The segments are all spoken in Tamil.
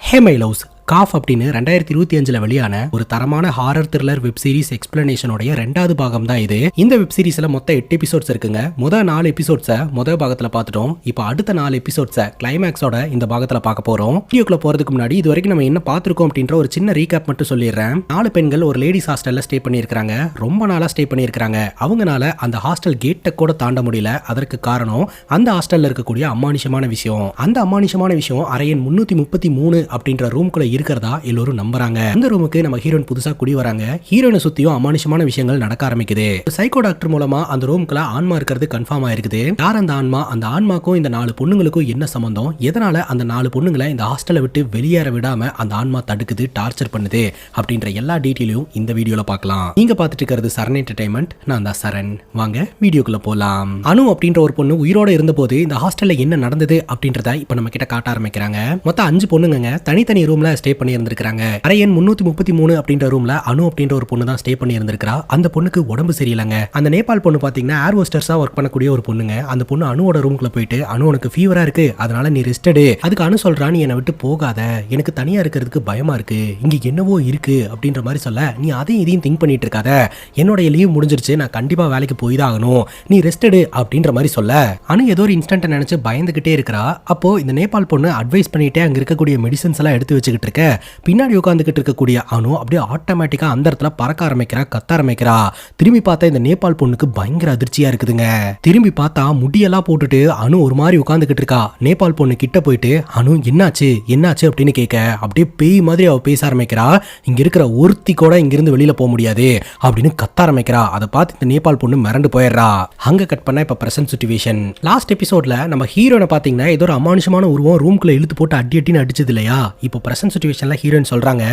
ஹே மை லவ்ஸ் காஃப் அப்படின்னு 2025 வெளியான ஒரு தரமான ஹாரர் த்ரில்லர் வெப் சீரிஸ் எக்ஸ்பிளனேஷனோட ரெண்டாவது பாகம் தான் இது. இந்த வெப் சீரிஸ்ல மொத்தம் 8 எபிசோட்ஸ் இருக்குங்க. முதல் 4 எபிசோட்ஸை முதல் பாகத்துல பார்த்துட்டோம். இப்போ அடுத்த 4 எபிசோட்ஸை கிளைமேக்ஸோட இந்த பாகத்துல பார்க்க போறோம். வீடியோக்குள்ள போறதுக்கு முன்னாடி இது வரைக்கும் நம்ம என்ன பார்த்திருக்கோம் அப்படின்ற ஒரு சின்ன ரீகேப் மட்டும் சொல்லிடுறேன். 4 பெண்கள் ஒரு லேடிஸ் ஹாஸ்டல்ல ஸ்டே பண்ணியிருக்காங்க. ரொம்ப நாளா ஸ்டே பண்ணியிருக்காங்க. அவங்கனால அந்த ஹாஸ்டல் கேட்டை கூட தாண்ட முடியல. அதற்கு காரணம் அந்த ஹாஸ்டல்ல இருக்கக்கூடிய அமானுஷமான விஷயம். அந்த அமானுஷமான விஷயம் அறையன் 333 அப்படின்ற ரூம்குள்ள இருக்கிறதா எல்லோரும் நம்புறாங்க. அந்த ரூமுக்கு நம்ம ஹீரோயின் புதுசா குடி வராங்க. ஹீரோயினை சுத்தியும் அமானுஷமான விஷயங்கள் நடக்க ஆரம்பிக்குது. சைக்கோ டாக்டர் மூலமா அந்த ரூமுக்குள்ள ஆன்மா இருக்கிறது கன்ஃபார்ம் ஆயிருக்குது. யார் அந்த ஆன்மா? அந்த ஆன்மாக்கும் இந்த 4 பொண்ணுங்களுக்கும் என்ன சம்பந்தம்? எதனால அந்த 4 பொண்ணுங்களை இந்த ஹாஸ்டலை விட்டு வெளியேற விடாம அந்த ஆன்மா தடுக்குது, டார்ச்சர் பண்ணுது அப்படின்ற எல்லா டீட்டெயிலையும் இந்த வீடியோல பார்க்கலாம். நீங்க பார்த்துட்டு இருக்கிறது சரண் என்டர்டைன்மெண்ட். நான் தான் சரண். வாங்க வீடியோக்குள்ள போலாம். அனு அப்படின்ற ஒரு பொண்ணு உயிரோட இருந்தபோது இந்த ஹாஸ்டல்ல என்ன நடந்தது அப்படின்றத இப்ப நம்ம கிட்ட காட்ட ஆரம்பிக்கிறாங்க. மொத்தம் 5 பொண்ணுங்க தனித்தனி ரூம்ல ஸ்டே பண்ணி இருந்திருக்காங்க. அறையன் 333 அப்படின்ற ரூம்ல அனு அப்படின்ற ஒரு பொண்ணு தான் ஸ்டே பண்ணி இருந்திருக்கா. அந்த பொண்ணுக்கு உடம்பு சரியில்லைங்க. அந்த நேபாள் பொண்ணு பாத்தீங்கன்னா ஏர் ஹோஸ்டர்ஸா ஒர்க் பண்ணக்கூடிய ஒரு பொண்ணுங்க. அந்த பொண்ணு அனுவோட ரூம்குள்ள போயிட்டு அனு உனக்கு ஃபீவரா இருக்கு, அதனால நீ ரெஸ்ட் எடு. அதுக்கு அனு சொல்றா, நீ என்னை விட்டு போகாத, எனக்கு தனியா இருக்கிறதுக்கு பயமா இருக்கு, இங்க என்னவோ இருக்கு அப்படின்ற மாதிரி சொல்ல, நீ அதையும் இதையும் திங்க் பண்ணிட்டு இருக்காத, என்னோட லீவ் முடிஞ்சிருச்சு, நான் கண்டிப்பா வேலைக்கு போய் தான் ஆகணும், நீ ரெஸ்ட் எடு அப்படின்ற மாதிரி சொல்ல, அனு ஏதோ ஒரு இன்ஸ்டன்ட் நினைச்சு பயந்துகிட்டே இருக்கிறா. அப்போ இந்த நேபாள் பொண்ணு அட்வைஸ் பண்ணிட்டே அங்க இருக்கக்கூடிய மெடிசன்ஸ் எல்லாம் எடுத்து வச்சுக்கிட்டு இருக்க. பின்னாடி உட்காந்துக்கிட்டு இருக்கக்கூடிய அனு அப்படியே ஆட்டோமேட்டிக்கா அந்த இடத்துல பறக்க ஆரம்பிக்கிறா, கத்த ஆரம்பிக்கிறா. திரும்பி பார்த்தா இந்த நேபாள் பொண்ணுக்கு பயங்கர அதிர்ச்சியா இருக்குதுங்க. திரும்பி பார்த்தா முடியெல்லாம் போட்டுட்டு அனு ஒரு மாதிரி உட்காந்துக்கிட்டு இருக்கா. நேபாள் பொண்ணு கிட்ட போயிட்டு அனு என்னாச்சு என்னாச்சு அப்படின்னு கேட்க, அப்படியே பேய் மாதிரி அவ பேச ஆரம்பிக்கிறா. இங்க இருக்கிற ஒருத்தி கூட இங்கிருந்து வெளியில போக முடியாது அப்படின்னு கத்த ஆரம்பிக்கிறா. அதை பார்த்து இந்த நேபாள் பொண்ணு மிரண்டு போயிடுறா. அங்க கட் பண்ண இப்ப பிரசன்ட் சிச்சுவேஷன். லாஸ்ட் எபிசோட்ல நம்ம ஹீரோனை பாத்தீங்கன்னா ஏதோ ஒரு அமானுஷமான உருவம் ரூம்குள்ள இழுத்து போட்டு அடி அடின்னு அடிச்சது இல்லையா? இப்போ பிரசன்ட் சிச்சுவேஷன்ல ஹீரோயின் சொல்றாங்க,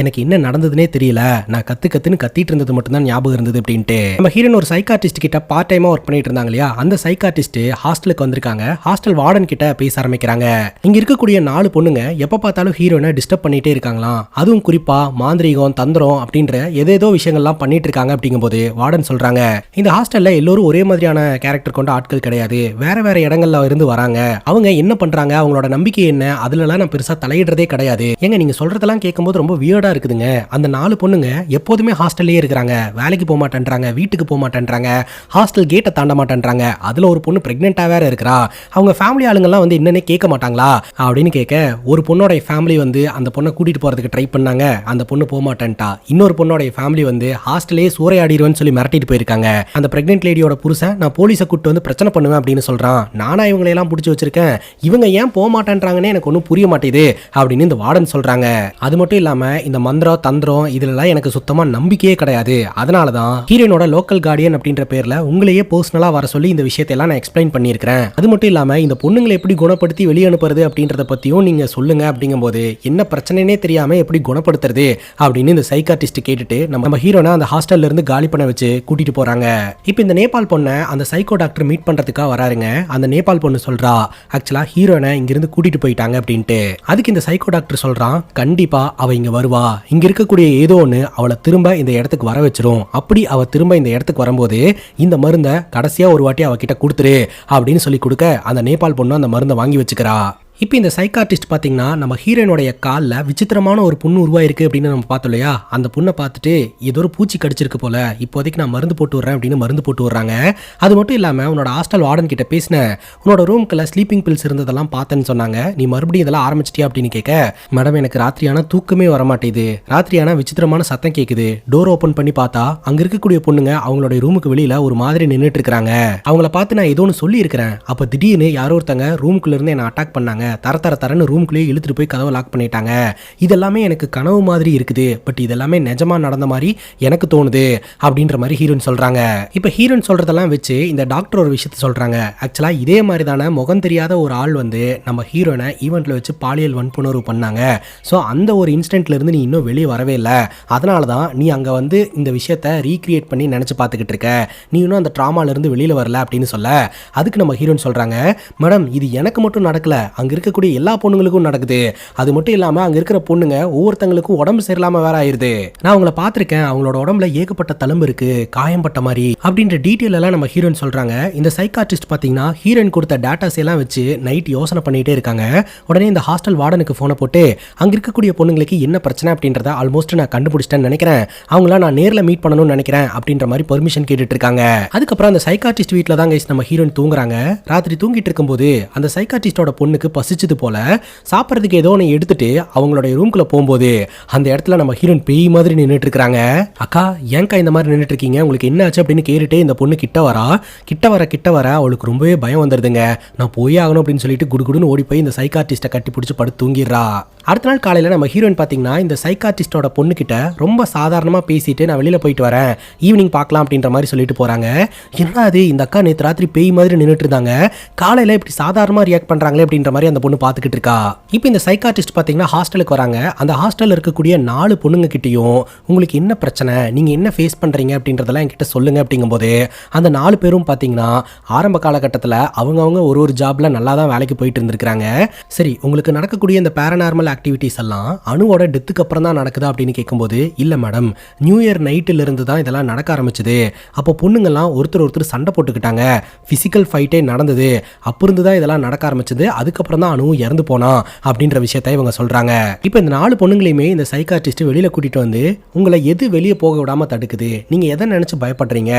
எனக்கு என்ன நடந்ததுனே தெரியல, நான் கத்துன்னு கத்திட்டு இருந்தது மட்டும் தான் ஞாபகம் இருந்தது அப்படின்ட்டு. நம்ம ஹீரோயின் ஒரு சைக்காட்ரிஸ்ட் கிட்ட பார்ட் டைமா ஒர்க் பண்ணிட்டு இருந்தாங்க இல்லையா? அந்த சைக்காட்ரிஸ்ட் ஹாஸ்டலுக்கு வந்திருக்காங்க. ஹாஸ்டல் வார்டன் கிட்ட பேச ஆரம்பிக்கிறாங்க. இங்க இருக்கக்கூடிய 4 பொண்ணுங்க எப்ப பார்த்தாலும் ஹீரோயினை டிஸ்டர்ப் பண்ணிட்டே இருக்காங்களாம். அதுவும் குறிப்பா மாந்திரீகம், தந்திரம் அப்படின்ற ஏதேதோ விஷயங்கள்லாம் பண்ணிட்டு இருக்காங்க. அப்படிங்கும்போது வார்டன் சொல்றாங்க, இந்த ஹாஸ்டல்ல எல்லோரும் ஒரே மாதிரியான கேரக்டர் கொண்ட ஆட்கள் கிடையாது, வேற வேற இடங்கள்ல இருந்து வராங்க. அவங்க என்ன பண்றாங்க, அவங்களோட நம்பிக்கை என்ன, அதுல நான் பெருசா தலையிடுறதே கிடையாது. ஏங்க நீங்க சொல்றதெல்லாம் கேட்கும்போது ரொம்ப வியர்டா இருக்குதுங்க. அந்த 4 பொண்ணுங்க எப்போதுமே ஹாஸ்டல்லே இருக்கிறாங்க, வேலைக்கு போக மாட்டேன்றாங்க, வீட்டுக்கு போக மாட்டேன்றாங்க, ஹாஸ்டல் கேட்டை தாண்ட மாட்டேன்றாங்க. அதுல ஒரு பொண்ணு பிரெக்னெண்டா வேற இருக்கிறா. அவங்க ஃபேமிலி ஆளுங்கெல்லாம் வந்து என்னன்னு கேட்க மாட்டாங்களா அப்படின்னு கேட்க, ஒரு பொண்ணோட ஃபேமிலி வந்து அந்த பொண்ணை கூட்டிட்டு போறதுக்கு ட்ரை பண்ணாங்க. அந்த பொண்ணு போக மாட்டேன்ட்டா. இன்னொரு பொண்ணோட ஃபேமிலி வந்து ஹாஸ்டலே சூறையாடிடுவேன்னு சொல்லி மிரட்டிட்டு போயிருக்காங்க. அந்த பிரெக்னென்ட் லேடியோட புருஷன், நான் போலீஸை கூட்டு வந்து பிரச்சனை பண்ணுவேன் அப்படின்னு சொல்றான். நானா இவங்களையெல்லாம் பிடிச்சி வச்சிருக்கேன், இவங்க ஏன் போக மாட்டேன்றாங்கன்னு எனக்கு ஒன்றும் புரிய மாட்டேது அப்படின்னு இந்த வார்டன் சொல்றாங்க. அது மட்டும் இல்லாம இந்த மந்திரம், தந்திரம் இதுலலாம் எனக்கு சுத்தமா நம்பிக்கையே கிடையாது. அதனாலதான் ஹீரோனோட லோக்கல் கார்டியன் அப்படின்ற பேர்ல உங்களையே பர்சனலா வர சொல்லி இந்த விஷயத்தை எல்லாம் நான் எக்ஸ்பிளைன் பண்ணியிருக்கிறேன். அது மட்டும் இல்லாம இந்த பொண்ணுங்களை எப்படி குணப்படுத்தி வெளியே அனுப்புறது அப்படின்றத பத்தியும் நீங்க சொல்லுங்க. அப்படிங்கும்போது என்ன பிரச்சனைனே தெரியாம எப்படி குணப்படுத்துறது அப்படின்னு இந்த சைக்காட்ரிஸ்ட் கேட்டுட்டு நம்ம ஹீரோனை அந்த ஹாஸ்டல்ல இருந்து காலி பண்ண வச்சு கூட்டிட்டு போறாங்க. இப்போ இந்த நேபாள் பொண்ணை அந்த சைக்கோ டாக்டர் மீட் பண்றதுக்காக வராருங்க. அந்த நேபாள் பொண்ணு சொல்றா, ஆக்சுவலா ஹீரோனை இங்கிருந்து கூட்டிட்டு போயிட்டாங்க அப்படின்ட்டு. அதுக்கு இந்த சைக்கோ டாக்டர் சொல்றான், கண்டிப்பா அவ இங்க வருவா, இங்க இருக்கக்கூடிய ஏதோ ஒன்று அவளை திரும்ப இந்த இடத்துக்கு வர வச்சிரும். அப்படி அவ திரும்ப இந்த இடத்துக்கு வரும்போது இந்த மருந்தை கடைசியா ஒரு வாட்டி அவகிட்ட கொடுத்துரு அப்படின்னு சொல்லி கொடுக்க, அந்த நேபாள் பொண்ணு அந்த மருந்தை வாங்கி வச்சுக்கிறா. இப்போ இந்த சைக்காட்ரிஸ்ட் பார்த்தீங்கன்னா நம்ம ஹீரோயினுடைய காலில் விசித்திரமான ஒரு புண்ணு உருவாயிருக்கு அப்படின்னு நம்ம பார்த்தோம் இல்லையா? அந்த புண்ணை பார்த்துட்டு ஏதோ ஒரு பூச்சி கடிச்சிருக்கு போல, இப்போதைக்கு நான் மருந்து போட்டு விட்றேன் அப்படின்னு மருந்து போட்டு விட்றாங்க. அது மட்டும் இல்லாமல் உன்னோட ஹாஸ்டல் வார்டன் கிட்ட பேசினேன், உன்னோட ரூம்குள்ள ஸ்லீப்பிங் பில்ஸ் இருந்ததெல்லாம் பார்த்தேன்னு சொன்னாங்க, நீ மறுபடியும் இதெல்லாம் ஆரம்பிச்சிட்டியா அப்படின்னு கேட்க, மேடம் எனக்கு ராத்திரியான தூக்கமே வரமாட்டேது, ராத்திரியான விசித்திரமான சத்தம் கேட்குது, டோர் ஓப்பன் பண்ணி பார்த்தா அங்கே இருக்கக்கூடிய பொண்ணுங்க அவங்களோட ரூமுக்கு வெளியில ஒரு மாதிரி நின்றுட்டு இருக்காங்க. அவங்கள பார்த்து நான் ஏதோ ஒன்று சொல்லி இருக்கிறேன். அப்போ திடீர்னு யாரோ ஒருத்தங்க ரூமுக்குள்ள இருந்து என்ன அட்டாக் பண்ணாங்க, தரன்னு ரூம்குள்ளேயே இழுத்துட்டு போய் கதவை லாக் பண்ணிட்டாங்க. இதெல்லாமே எனக்கு கனவு மாதிரி இருக்குது, பட் இதெல்லாமே நிஜமா நடந்த மாதிரி எனக்கு தோணுது அப்படின்ற மாதிரி ஹீரோயின் சொல்றாங்க. இப்போ ஹீரோயின் சொல்றதெல்லாம் வச்சு இந்த டாக்டர் ஒரு விஷயத்த சொல்றாங்க. ஆக்சுவலா இதே மாதிரி தானே முகம் தெரியாத ஒரு ஆள் வந்து நம்ம ஹீரோனை ஈவெண்ட்ல வச்சு பாலியல் வன்புணர்வு பண்ணாங்க. ஸோ அந்த ஒரு இன்சிடென்ட்ல இருந்து நீ இன்னும் வெளியே வரவே இல்லை, அதனால தான் நீ அங்க வந்து இந்த விஷயத்த ரீக்ரியேட் பண்ணி நினைச்சு பார்த்துக்கிட்டு இருக்க, நீ இன்னும் அந்த ட்ராமால இருந்து வெளியில வரல அப்படின்னு சொல்ல, அதுக்கு நம்ம ஹீரோயின் சொல்றாங்க, மேடம் இது எனக்கு மட்டும் நடக்கல, அங்க அங்க இருக்கக்கூடிய எல்லா பொண்ணுங்களுக்கும் நடக்குது. அது மட்டும் இல்லாம அங்க இருக்கிற பொண்ணுங்க ஒவ்வொருத்தங்களுக்கும் உடம்பு சரியில்லாம வேற ஆயிருது. நான் அவங்கள பாத்திருக்கேன், அவங்களோட உடம்புல ஏகப்பட்ட தழும்பு இருக்கு, காயம்பட்ட மாதிரி அப்படின்ற டீட்டெயில் எல்லாம் நம்ம ஹீரோயின் சொல்றாங்க. இந்த சைக்காட்ரிஸ்ட் பாத்தீங்கன்னா ஹீரோயின் கொடுத்த டேட்டாஸ் எல்லாம் வச்சு நைட் யோசனை பண்ணிட்டே இருக்காங்க. உடனே இந்த ஹாஸ்டல் வார்டனுக்கு போனை போட்டு அங்க இருக்கக்கூடிய பொண்ணுங்களுக்கு என்ன பிரச்சனை அப்படின்றத ஆல்மோஸ்ட் நான் கண்டுபிடிச்சிட்டேன்னு நினைக்கிறேன், அவங்கள நான் நேர்ல மீட் பண்ணணும்னு நினைக்கிறேன் அப்படின்ற மாதிரி பெர்மிஷன் கேட்டுட்டு இருக்காங்க. அதுக்கப்புறம் அந்த சைக்காட்ரிஸ்ட் வீட்டில் தான் கைஸ் நம்ம ஹீரோயின் தூங்குறாங்க. ராத்திரி தூங்கிட்டு இருக்கும்போது அந்த சைக்காட்ரிஸ்டோட பொண்ணுக்கு பசிச்சது போல சாப்பிட்றதுக்கு ஏதோ ஒன்று எடுத்துட்டு அவங்களுடைய ரூம்குள்ள போகும்போது அந்த இடத்துல நம்ம ஹீரோயின் பேய் மாதிரி நின்றுட்டு இருக்காங்க. அக்கா ஏன்க்கா இந்த மாதிரி நின்றுட்டு இருக்கீங்க, உங்களுக்கு என்ன ஆச்சு அப்படின்னு கேட்டுட்டு இந்த பொண்ணு கிட்ட வர அவளுக்கு ரொம்பவே பயம் வந்துருதுங்க. நான் போய் ஆகணும் அப்படின்னு சொல்லிட்டு குடுகுடுன்னு ஓடி போய் இந்த சைக்காட்ரிஸ்ட்டை கட்டி பிடிச்சி படுத்து தூங்கிடுறா. அடுத்த நாள் காலையில நம்ம ஹீரோயின் பாத்தீங்கன்னா இந்த சைக்காட்ரிஸ்டோட பொண்ணு கிட்ட ரொம்ப சாதாரணமா பேசிட்டு நான் வெளியில போயிட்டு வரேன், ஈவினிங் பார்க்கலாம் அப்படின்ற மாதிரி சொல்லிட்டு போறாங்க. என்னடா அது, இந்த அக்கா நேற்று ராத்திரி பேய் மாதிரி நின்றுட்டு இருந்தாங்க, காலையில இப்படி சாதாரணமா ரியாக்ட் பண்றாங்களே அப்படின்ற மாதிரி அந்த பொண்ணு பாத்துக்கிட்டு இருக்கா. இப்போ இந்த சைக்காட்ரிஸ்ட் பாத்தீங்கன்னா ஹாஸ்டலுக்கு வராங்க. அந்த ஹாஸ்டல்ல இருக்கக்கூடிய 4 பொண்ணுங்க கிட்டையும் உங்களுக்கு என்ன பிரச்சனை, நீங்க என்ன ஃபேஸ் பண்றீங்க அப்படின்றதெல்லாம் என்கிட்ட சொல்லுங்க அப்படிங்கும்போது அந்த 4 பேரும் பாத்தீங்கன்னா ஆரம்ப காலகட்டத்தில் அவங்கவுங்க ஒரு ஜாப்ல நல்லா தான் வேலைக்கு போயிட்டு இருந்திருக்காங்க. சரி, உங்களுக்கு நடக்கக்கூடிய இந்த பேரநார்மல் ஆக்டிவிட்டிஸ் எல்லாம் அணுவோட டெத்துக்கு அப்புறம் தான் நடக்குதா அப்படின்னு கேட்கும்போது இல்ல மேடம், நியூ இயர் நைட்டில் இருந்து தான் இதெல்லாம் நடக்க ஆரம்பிச்சது. அப்போ பொண்ணுங்கெல்லாம் ஒருத்தர் சண்டை போட்டுக்கிட்டாங்க, பிசிக்கல் ஃபைட்டே நடந்தது, அப்போ இருந்து தான் இதெல்லாம் நடக்க ஆரம்பிச்சது, அதுக்கப்புறம் தான் அணுவும் இறந்து போனா அப்படின்ற விஷயத்தை இவங்க சொல்றாங்க. இப்போ இந்த 4 பொண்ணுங்களையுமே இந்த சைக்காட்ரிஸ்ட் வெளியில கூட்டிட்டு வந்து உங்களை எது வெளியே போக விடாம தடுக்குது, நீங்க எதை நினைச்சு பயப்படுறீங்க,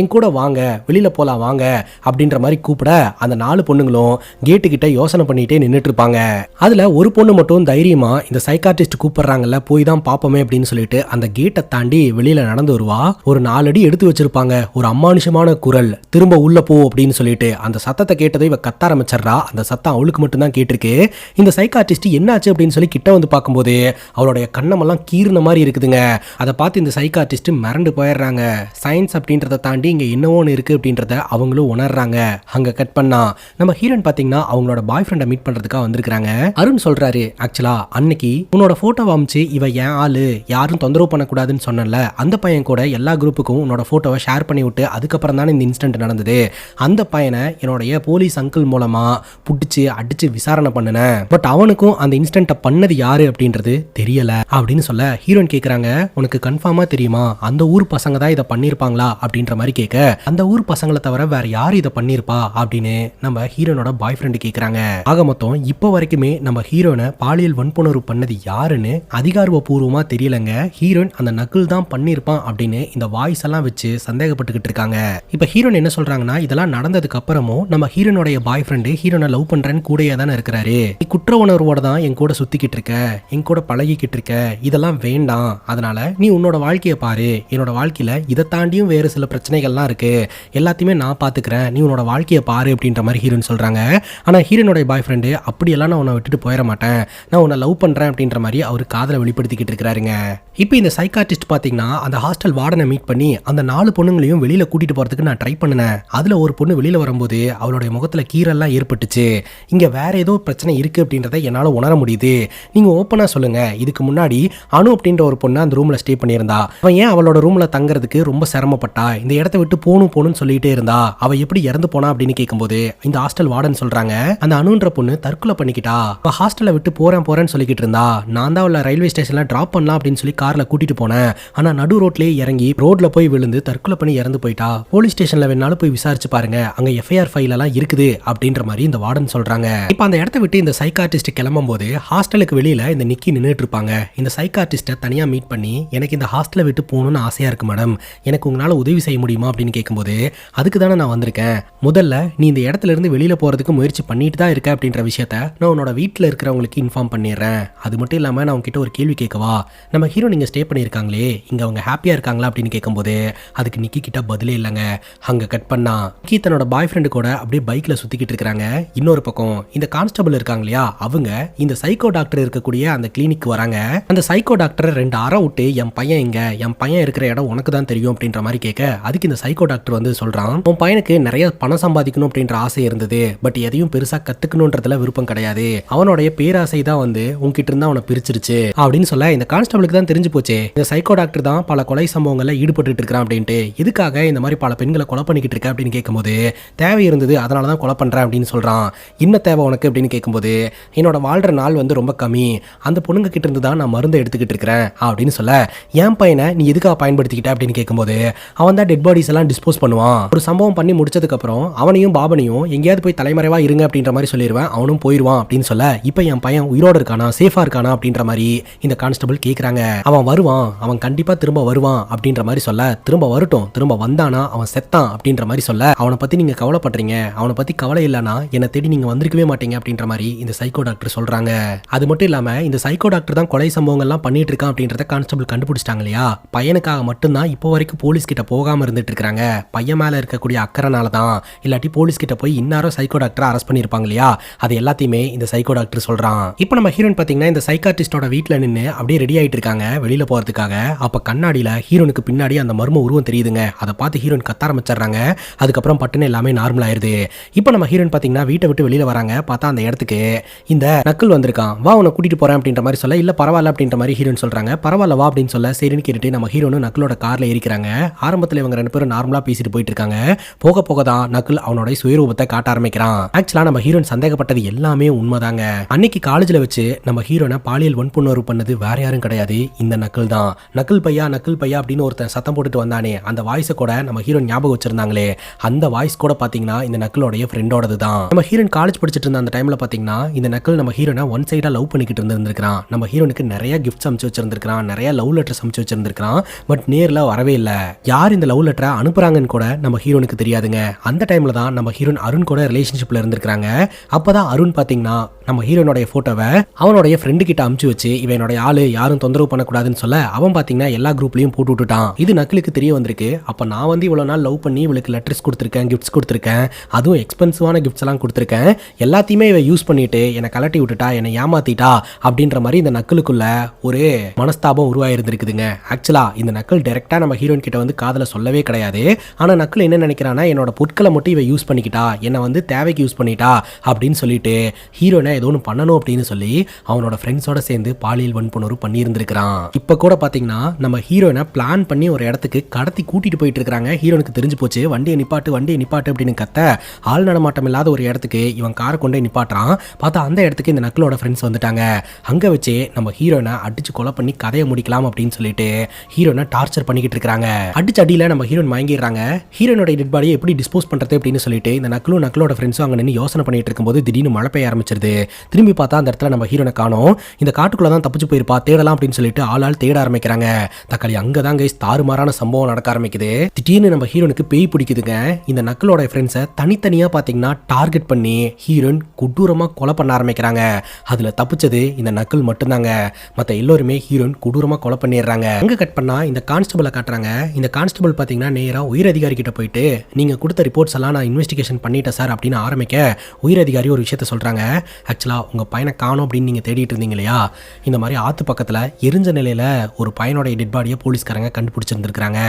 என் கூட வாங்க, வெளியில போலாம் வாங்க அப்படின்ற மாதிரி கூப்பிட அந்த 4 பொண்ணுங்களும் கேட்டு கிட்ட யோசனை பண்ணிட்டே நின்றுட்டு இருப்பாங்க. அதுல ஒரு பொண்ணு மட்டும் தைரியமா இந்த சைக்காட்ரிஸ்ட் கூப்பிடுறாங்கல்ல போய் தான் பாப்போமே அப்படின்னு சொல்லிட்டு அந்த கேட்டை தாண்டி வெளியில நடந்து வருவா. ஒரு 4 அடி எடுத்து வச்சிருப்பாங்க, ஒரு அமானுஷமான குரல், திரும்ப உள்ள போ அப்படின்னு சொல்லிட்டு அந்த சத்தத்தை கேட்டதை இவ கத்த ஆரம்பிச்சிடறா. அந்த சத்தம் அவளுக்கு மட்டும் தான் கேட்டிருக்கு. இந்த சைக்காட்ரிஸ்ட் என்னாச்சு அப்படின்னு சொல்லி கிட்ட வந்து பார்க்கும்போது அவளுடைய கண்ணமெல்லாம் கீறின மாதிரி இருக்குதுங்க. அதை பார்த்து இந்த சைக்காட்ரிஸ்ட் மிரண்டு போயிடுறாங்க. சயின்ஸ் அப்படின்றத தாண்டி இங்க என்னவோன்னு இருக்கு அப்படின்றத அவங்களும் உணர்றாங்க. அங்க கட் பண்ணா நம்ம ஹீரோயின் பாத்தீங்கன்னா அவங்களோட பாய் ஃப்ரெண்டை மீட் பண்றதுக்காக வந்திருக்காங்க. அருண் சொல்றாரு, ஆக்சுவலா அன்னைக்கு உன்னோட போட்டோவை அமிச்சு இவ என் ஆளு, யாரும் தொந்தரவு பண்ணக்கூடாதுன்னு சொன்னல, அந்த பையன் கூட எல்லா குரூப்புக்கும் உன்னோட போட்டோவை ஷேர் பண்ணி விட்டு அதுக்கப்புறம் தானே இந்த இன்சிடென்ட் நடந்தது. அந்த பையனை என்னுடைய போலீஸ் அங்கிள் மூலமா புடிச்சு அடிச்சு விசாரணை பண்ணினேன். பட் அவனுக்கும் அந்த இன்சிடென்ட்டை பண்ணது யாரு அப்படின்றது தெரியல அப்படின்னு சொல்ல ஹீரோயின் கேக்குறாங்க, உனக்கு கன்ஃபார்மா தெரியுமா அந்த ஊர் பசங்க தான் இதை பண்ணிருப்பாங்களா அப்படின்ற மாதிரி கேட்க, அந்த ஊர் பசங்களை தவிர வேற யாரு இதை பண்ணிருப்பா அப்படின்னு நம்ம ஹீரோனோட பாய் ஃப்ரெண்டு கேக்குறாங்க. ஆக மொத்தம் இப்போ வரைக்குமே நம்ம ஹீரோனை பாலியல் வன்புணர்வு பண்ணது யாருன்னு அதிகாரப்பூர்வமா தெரியலங்க. ஹீரோயின் அந்த நக்குல் தான் பண்ணிருப்பான் அப்படின்னு இந்த வாய்ஸ் எல்லாம் வச்சு சந்தேகப்பட்டுக்கிட்டு இருக்காங்க. இப்ப ஹீரோயின் என்ன சொல்றாங்கன்னா, இதெல்லாம் நடந்ததுக்கு அப்புறமும் நம்ம ஹீரோனுடைய பாய் ஃப்ரெண்டு ஹீரோனை லவ் பண்றேன்னு கூடயே தானே இருக்கிறாரு, நீ குற்ற உணர்வோட தான் என் கூட சுத்திக்கிட்டு இருக்க, என் கூட பழகிக்கிட்டு இருக்க, இதெல்லாம் வேண்டாம், அதனால நீ உன்னோட வாழ்க்கையை பாரு, என்னோட வாழ்க்கையில இதை தாண்டியும் வேறு சில பிரச்சனைகள்லாம் இருக்கு, எல்லாத்தையுமே நான் பாத்துக்கிறேன், நீ உன்னோட வாழ்க்கையை பாரு அப்படின்ற மாதிரி ஹீரோயின் சொல்றாங்க. ஆனா ஹீரோனுடைய பாய் ஃப்ரெண்டு அப்படியெல்லாம் நான் உன்னை விட்டுட்டு போயிட மாட்டேன், நான் உன்னை லவ் பண்றேன் அப்படின்ற மாதிரி அவர் காதலை வெளிப்படுத்திக்கிட்டு இருக்காருங்க. இப்போ இந்த சைக்காட்ரிஸ்ட் பாத்தீங்கன்னா அந்த ஹாஸ்டல் வார்டனை மீட் பண்ணி அந்த 4 பொண்ணுங்களையும் வெளியில கூட்டிட்டு போறதுக்கு நான் ட்ரை பண்ணினேன். அதுல ஒரு பொண்ணு வெளியில வரும்போது அவளுடைய முகத்துல கீறெல்லாம் ஏற்பட்டுச்சு, இங்க வேற ஏதோ பிரச்சனை இருக்கு அப்படின்றத என்னால உணர முடியுது, நீங்க ஓப்பனா சொல்லுங்க, இதுக்கு முன்னாடி அனு அப்படின்ற ஒரு பொண்ணு அந்த ரூம்ல ஸ்டே பண்ணியிருந்தா, அவன் ஏன் அவளோட ரூம்ல தங்குறதுக்கு ரொம்ப சிரமப்பட்டா, இந்த இடத்த விட்டு போகணும்னு சொல்லிட்டே இருந்தா, அவ எப்படி இறந்து போனா அப்படின்னு கேட்கும்போது இந்த ஹாஸ்டல் வார்டன் சொல்றாங்க, அந்த அனுன்ற பொண்ணு தற்கொலை பண்ணிக்கிட்டா, அவ ஹாஸ்டலை விட்டு போறேன்னு சொல்லிக்கிட்டு இருந்தா, நான் தான் அவளை ரயில்வே ஸ்டேஷன்ல டிராப் பண்ணலாம் அப்படின்னு சொல்லி கார்ல கூட்டிட்டு போனேன், ஆனா நடு ரோட்லயே இறங்கி ரோட்ல போய் விழுந்து தற்கொலை பண்ணி இறந்து போயிட்டா, போலீஸ் ஸ்டேஷன்ல வேணாலும் போய் விசாரிச்சு பாருங்க, அங்க எஃப்ஐஆர் ஃபைல் எல்லாம் இருக்குது அப்படின்ற மாதிரி இந்த வார்டன் சொல்றாங்க. இப்ப அந்த இடத்த விட்டு இந்த சைக்காட்ரிஸ்ட் கிளம்பும் போது ஹாஸ்டலுக்கு வெளியில இந்த நிக்கி நின்றுட்டு இருப்பாங்க. இந்த சைக்காட்ரிஸ்ட தனியா மீட் பண்ணி, எனக்கு இந்த ஹாஸ்டலை விட்டு போகணும்னு ஆசையா இருக்கு மேடம், எனக்கு உங்களால உதவி செய்ய முடியுமா அப்படின்னு கேட்கும்போது, அதுக்கு தானே நான் வந்திருக்கேன், முதல்ல நீ இந்த இடத்துல இருந்து வெளியில போறதுக்கு முயற்சி பண்ணிட்டு தான் இருக்க அப்படின்ற விஷயத்த நான் உன்னோட வீட்டில் இருக்கிறவங்களுக்கு இன்ஃபார்ம் பண்ணிடுறேன். அது மட்டும் இல்லாம நான் உங்ககிட்ட ஒரு கேள்வி கேட்கவா, நம்ம ஹீரோ நீங்க ஸ்டே பண்ணியிருக்காங்களே இங்க அவங்க ஹாப்பியா இருக்காங்களா அப்படின்னு கேட்கும்போது அதுக்கு நிக்கி கிட்ட பதிலே இல்லைங்க. அங்க கட் பண்ணா நிக்கி தன்னோட பாய் ஃப்ரெண்டு கூட அப்படியே பைக்ல சுத்திக்கிட்டு இருக்காங்க. இன்னொரு பக்கம் இந்த கான்ஸ்டபிள் இருக்காங்க இல்லையா, அவங்க இந்த சைக்கோ டாக்டர் இருக்கக்கூடிய அந்த கிளினிக் வராங்க. அந்த சைக்கோ டாக்டர் 2 அறை விட்டு என் பையன் இங்க, என் பையன் இருக்கிற இடம் உனக்கு தான் தெரியும் அப்படின்ற மாதிரி கேட்க, அதுக்கு இந்த சைக்கோ டாக்டர் வந்து சொல்றான், உன் பையனுக்கு நிறைய பணம் சம்பாதிக்கணும் அப்படின்ற ஆசை இருந்தது, பட் எதையும் பெருசா கத்துக்கணும்ன்றதுல விருப்பம் கிடையாது, அவனுடைய பேராசை தான் வந்து உன்கிட்ட இருந்தா அவனை பிரிச்சிருச்சு அப்படின்னு சொல்ல, இந்த கான்ஸ்டபிளுக்கு தான் தெரிஞ்சு போச்சு இந்த சைக்கோ டாக்டர் தான் பல கொலை சம்பவங்கள்ல ஈடுபட்டு இருக்கான் அப்படின்ட்டு, எதுக்காக இந்த மாதிரி பல பெண்களை கொலை பண்ணிக்கிட்டு இருக்க அப்படின்னு கேட்கும்போது, தேவை இருந்தது அதனாலதான் கொலை பண்றேன் அப்படின்னு சொல்றான். என்ன தேவை உனக்கு உனக்கு அப்படின்னு கேட்கும்போது, என்னோட வாழ்ற நாள் வந்து ரொம்ப கம்மி, அந்த பொண்ணுங்க கிட்ட இருந்து தான் நான் மருந்து எடுத்துக்கிட்டு இருக்கிறேன் அப்படின்னு சொல்ல, என் பையனை நீ எதுக்காக பயன்படுத்திக்கிட்ட அப்படின்னு கேட்கும்போது, அவன் தான் டெட் பாடிஸ் எல்லாம் டிஸ்போஸ் பண்ணுவான். ஒரு சம்பவம் பண்ணி முடிச்சதுக்கு அப்புறம் அவனையும் பாபனையும் எங்கேயாவது போய் தலைமறைவா இருங்க அப்படின்ற மாதிரி சொல்லிடுவேன், அவனும் போயிடுவான் அப்படின்னு சொல்ல, இப்போ என் பையன் உயிரோட இருக்கானா, சேஃபா இருக்கானா அப்படின்ற மாதிரி இந்த கான்ஸ்டபிள் கேட்குறாங்க. அவன் வருவான், அவன் கண்டிப்பா திரும்ப வருவான் அப்படின்ற மாதிரி சொல்ல, திரும்ப வரட்டும், திரும்ப வந்தானா அவன் செத்தான் அப்படின்ற மாதிரி சொல்ல, அவனை பத்தி நீங்க கவலைப்படுறீங்க, அவனை பத்தி கவலை இல்லைனா என்னை தேடி நீங்க வந்திருக்கவே மாட்டீங்க அப்படின்ற மாதிரி இந்த சைக்கோ டாக்டர் சொல்றாங்க. அது மட்டும் இல்லாம இந்த சைக்கோ டாக்டர் தான் கொலை சம்பவங்கள்லாம் பண்ணிட்டு இருக்கான் அப்படின்றத கான்ஸ்டபிள் கண்டுபிடிச்சிட்டாங்க இல்லையா. பையனுக்காக மட்டும்தான் இப்போ வரைக்கும் போலீஸ் கிட்ட போகாம இருந்துட்டு இருக்காங்க. பையன் மேல இருக்கக்கூடிய அக்கறைனால தான், இல்லாட்டி போலீஸ் கிட்ட போய் இன்னாரோ சைக்கோ டாக்டரை அரெஸ்ட் பண்ணிருப்பாங்க இல்லையா. அது எல்லாத்தையுமே இந்த சைக்கோ டாக்டர் சொல்றான். இப்போ நம்ம ஹீரோயின் பாத்தீங்கன்னா இந்த சைக்காட்ரிஸ்டோட வீட்டுல நின்று அப்படியே ரெடி ஆயிட்டு இருக்காங்க வெளியில போறதுக்காக. அப்ப கண்ணாடியில ஹீரோனுக்கு பின்னாடி அந்த மர்ம உருவம் தெரியுதுங்க. அதை பார்த்து ஹீரோயின் கத்த ஆரம்பிச்சிடுறாங்க. அதுக்கப்புறம் பட்டுன்னு எல்லாமே நார்மல் ஆயிருது. இப்போ நம்ம ஹீரோயின் பாத்தீங்கன்னா வீட்டை விட்டு வெளியில வராங்க. பார்த்தா அந்த இடத்துக்கு இந்த நக்கல் வந்திருக்கான். வா உன்னை கூட்டிட்டு போறேன் அப்படின்ற மாதிரி சொல்ல, இல்ல பரவாயில்ல அப்படின்ற மாதிரி ஹீரோயின் சொல்றாங்க. பரவாயில்ல வா அப்படின்னு சொல்ல, சரின்னு கேட்டுட்டு நம்ம ஹீரோனும் நக்கலோட கார்ல ஏறிக்கிறாங்க. ஆரம்பத்தில் இவங்க ரெண்டு பேரும் நார்மலா பேசிட்டு போயிட்டு இருக்காங்க. போக போக தான் நக்கல் அவனோட சுயரூபத்தை காட்ட ஆரம்பிக்கிறான். ஆக்சுவலா நம்ம ஹீரோயின் சந்தேகப்பட்டது எல்லாமே உண்மைதாங்க. அன்னைக்கு காலேஜ்ல வச்சு நம்ம ஹீரோனை பாலியல் வன்புணர்வு பண்ணது வேற யாரும் கிடையாது, இந்த நக்கல் தான். நக்கல் பையா அப்படின்னு ஒருத்தன் சத்தம் போட்டுட்டு வந்தானே, அந்த வாய்ஸை கூட நம்ம ஹீரோயின் ஞாபகம் வச்சிருந்தாங்களே, அந்த வாய்ஸ் கூட பாத்தீங்கன்னா இந்த நக்கலோடைய ஃப்ரெண்டோடது தான். நம்ம ஹீரோயின் காலேஜ் படிச்சிட்டு இருந்த அந்த டைம்ல பாத்தீங்கன்னா இந்த நக்கல் நம்ம ஹீரோனை ஒன் சைடா லவ் பண்ணிக்கிட்டு இருந்திருக்கான். நம்ம ஹீரோனுக்கு நிறைய கிஃப்ட்ஸ் அனுப்பிச்சு வச்சிருந்திருக்கான், நிறைய லவ் லெட்டர்ஸ் அனுப்பிச்சு வச்சிருந்திருக்கான். பட் நேர்ல வரவே இல்லை. யார் இந்த லவ் லெட்டரை அனுப்புறாங்கன்னு கூட நம்ம ஹீரோனுக்கு தெரியாதுங்க. அந்த டைம்ல தான் நம்ம ஹீரோன் அருண் கூட ரிலேஷன்ஷிப்ல இருந்திருக்காங்க. அப்பதான் அருண் பாத்தீங்கன்னா நம்ம ஹீரோனுடைய போட்டோவை அவனுடைய ஃப்ரெண்டு கிட்ட அமுச்சு வச்சு, இவனுடைய ஆளு யாரும் தொந்தரவு பண்ணக்கூடாதுன்னு சொல்ல, அவன் பாத்தீங்கன்னா எல்லா குரூப்லயும் போட்டு விட்டுட்டான். இது நக்கலுக்கு தெரிய வந்திருக்கு. அப்ப நான் வந்து இவ்வளவு நாள் லவ் பண்ணி இவளுக்கு லெட்டர்ஸ் கொடுத்துருக்கேன், கிஃப்ட்ஸ் கொடுத்துருக்கேன், அதுவும் எக்ஸ்பென்சிவான கிஃப்ட்ஸ் எல்லாம் கொடுத்துருக்கேன், எல்லாத்தையுமே இவ யூஸ் பண்ணிட்டு என்னை கலட்டி விட்டுட்டா, என்னை ஏமாத்திட்டா அப்படின்ற மாதிரி இந்த நக்கலுக்குள்ள ஒரு மனஸ்தாபம் உருவாயிருந்திருக்குதுங்க. ஆக்சுவலா இந்த நக்கல் டைரக்டா நம்ம ஹீரோயின் கிட்ட வந்து காதல சொல்லவே கிடையாது. ஆனா நக்கல் என்ன நினைக்கிறானா, என்னோட பொருட்களை மட்டும் இவ யூஸ் பண்ணிக்கிட்டா, என்னை வந்து தேவைக்கு யூஸ் பண்ணிட்டா அப்படின்னு சொல்லிட்டு ஹீரோனை ஏதோ ஒன்று பண்ணணும் அப்படின்னு சொல்லி அவனோட ஃப்ரெண்ட்ஸோட சேர்ந்து பாலியல் வன்புணர்வு பண்ணியிருந்திருக்கிறான். இப்ப கூட பாத்தீங்கன்னா நம்ம ஹீரோனை பிளான் பண்ணி ஒரு இடத்துக்கு கடத்தி கூட்டிட்டு போயிட்டு இருக்காங்க. ஹீரோனுக்கு தெரிஞ்சு போச்சு. வண்டியை நிப்பாட்டு அப்படின்னு கத்த, ஆள் நடமாட்டம் இல்லாத ஒரு இடத்துக்கு இவன் காரை கொண்டே நிப்பாட்டுறான். பார்த்தா அந்த இடத்துக்கு இந்த நக்கலோட ஃப்ரெண்ட்ஸ் வந்துட்டாங்க. அங்க வச்சு நம்ம ஹீரோனை அடிச்சு கொலை பண்ணி கதையை முடிக்கலாம் அப்படின்னு சொல்லிட்டு ஹீரோனை டார்ச்சர் பண்ணிக்கிட்டு இருக்காங்க. அடிச்சு அடியில நம்ம ஹீரோன் வாங்கிடுறாங்க. ஹீரோனோட டெட் பாடியை எப்படி டிஸ்போஸ் பண்றது அப்படின்னு சொல்லிட்டு இந்த நக்கலோட ஃப்ரெண்ட்ஸும் அங்க நின்று யோசனை பண்ணிட்டு இருக்கும்போது திடீர்னு மழை பெய்ய ஆரம்பிச்சிருது. திரும்பி பார்த்தா அந்த இடத்துல நம்ம ஹீரோனை காணோம். இந்த காட்டுக்குள்ள தான் தப்பிச்சு போயிருப்பா, தேடலாம் அப்படின்னு சொல்லிட்டு ஆளால் தேட ஆரம்பிக்கிறாங்க. தக்காளி அங்கதான் கைஸ் தாறுமாறான சம்பவம் நடக்க ஆரம்பிக்குது. திடீர்னு நம்ம ஹீரோனுக்கு பேய் பிடிக்குதுங்க. இந்த நக்கலோட ஃப்ரெண்ட்ஸை தனித்தனியா பாத்தீங்கன்னா டார்கெட் பண்ணி ஹீரோன் கொடூரமா கொலை பண்ண ஆரம்பிக்கிறாங்க. அதுல தப்பிச்சது இந்த நக்கல் மட்டும்தாங்க. மத்த எல்லோருமே ஹீரோன் கொடூரமா கொலை பண்ணிடுறாங்க. அங்க கட் பண்ணா இந்த கான்ஸ்டபிளை காட்டுறாங்க. இந்த கான்ஸ்டபிள் பாத்தீங்கன்னா நேரா உயர் அதிகாரி கிட்ட போயிட்டு, நீங்க கொடுத்த ரிப்போர்ட்ஸ் எல்லாம் நான் இன்வெஸ்டிகேஷன் பண்ணிட்டேன் சார் அப்படின்னு ஆரம்பிக்க, உயர் அதிகாரி ஒரு விஷயத்த சொல்றாங்க. ஆக்சுவலா உங்க பையனை காணோம் அப்படின்னு நீங்க தேடிட்டு இருந்தீங்க இல்லையா, இந்த மாதிரி ஆத்து பக்கத்துல எரிஞ்ச நிலையில ஒரு பையனோட டெட் பாடியை போலீஸ்காரங்க கண்டுபிடிச்சிருந்திருக்காங்க.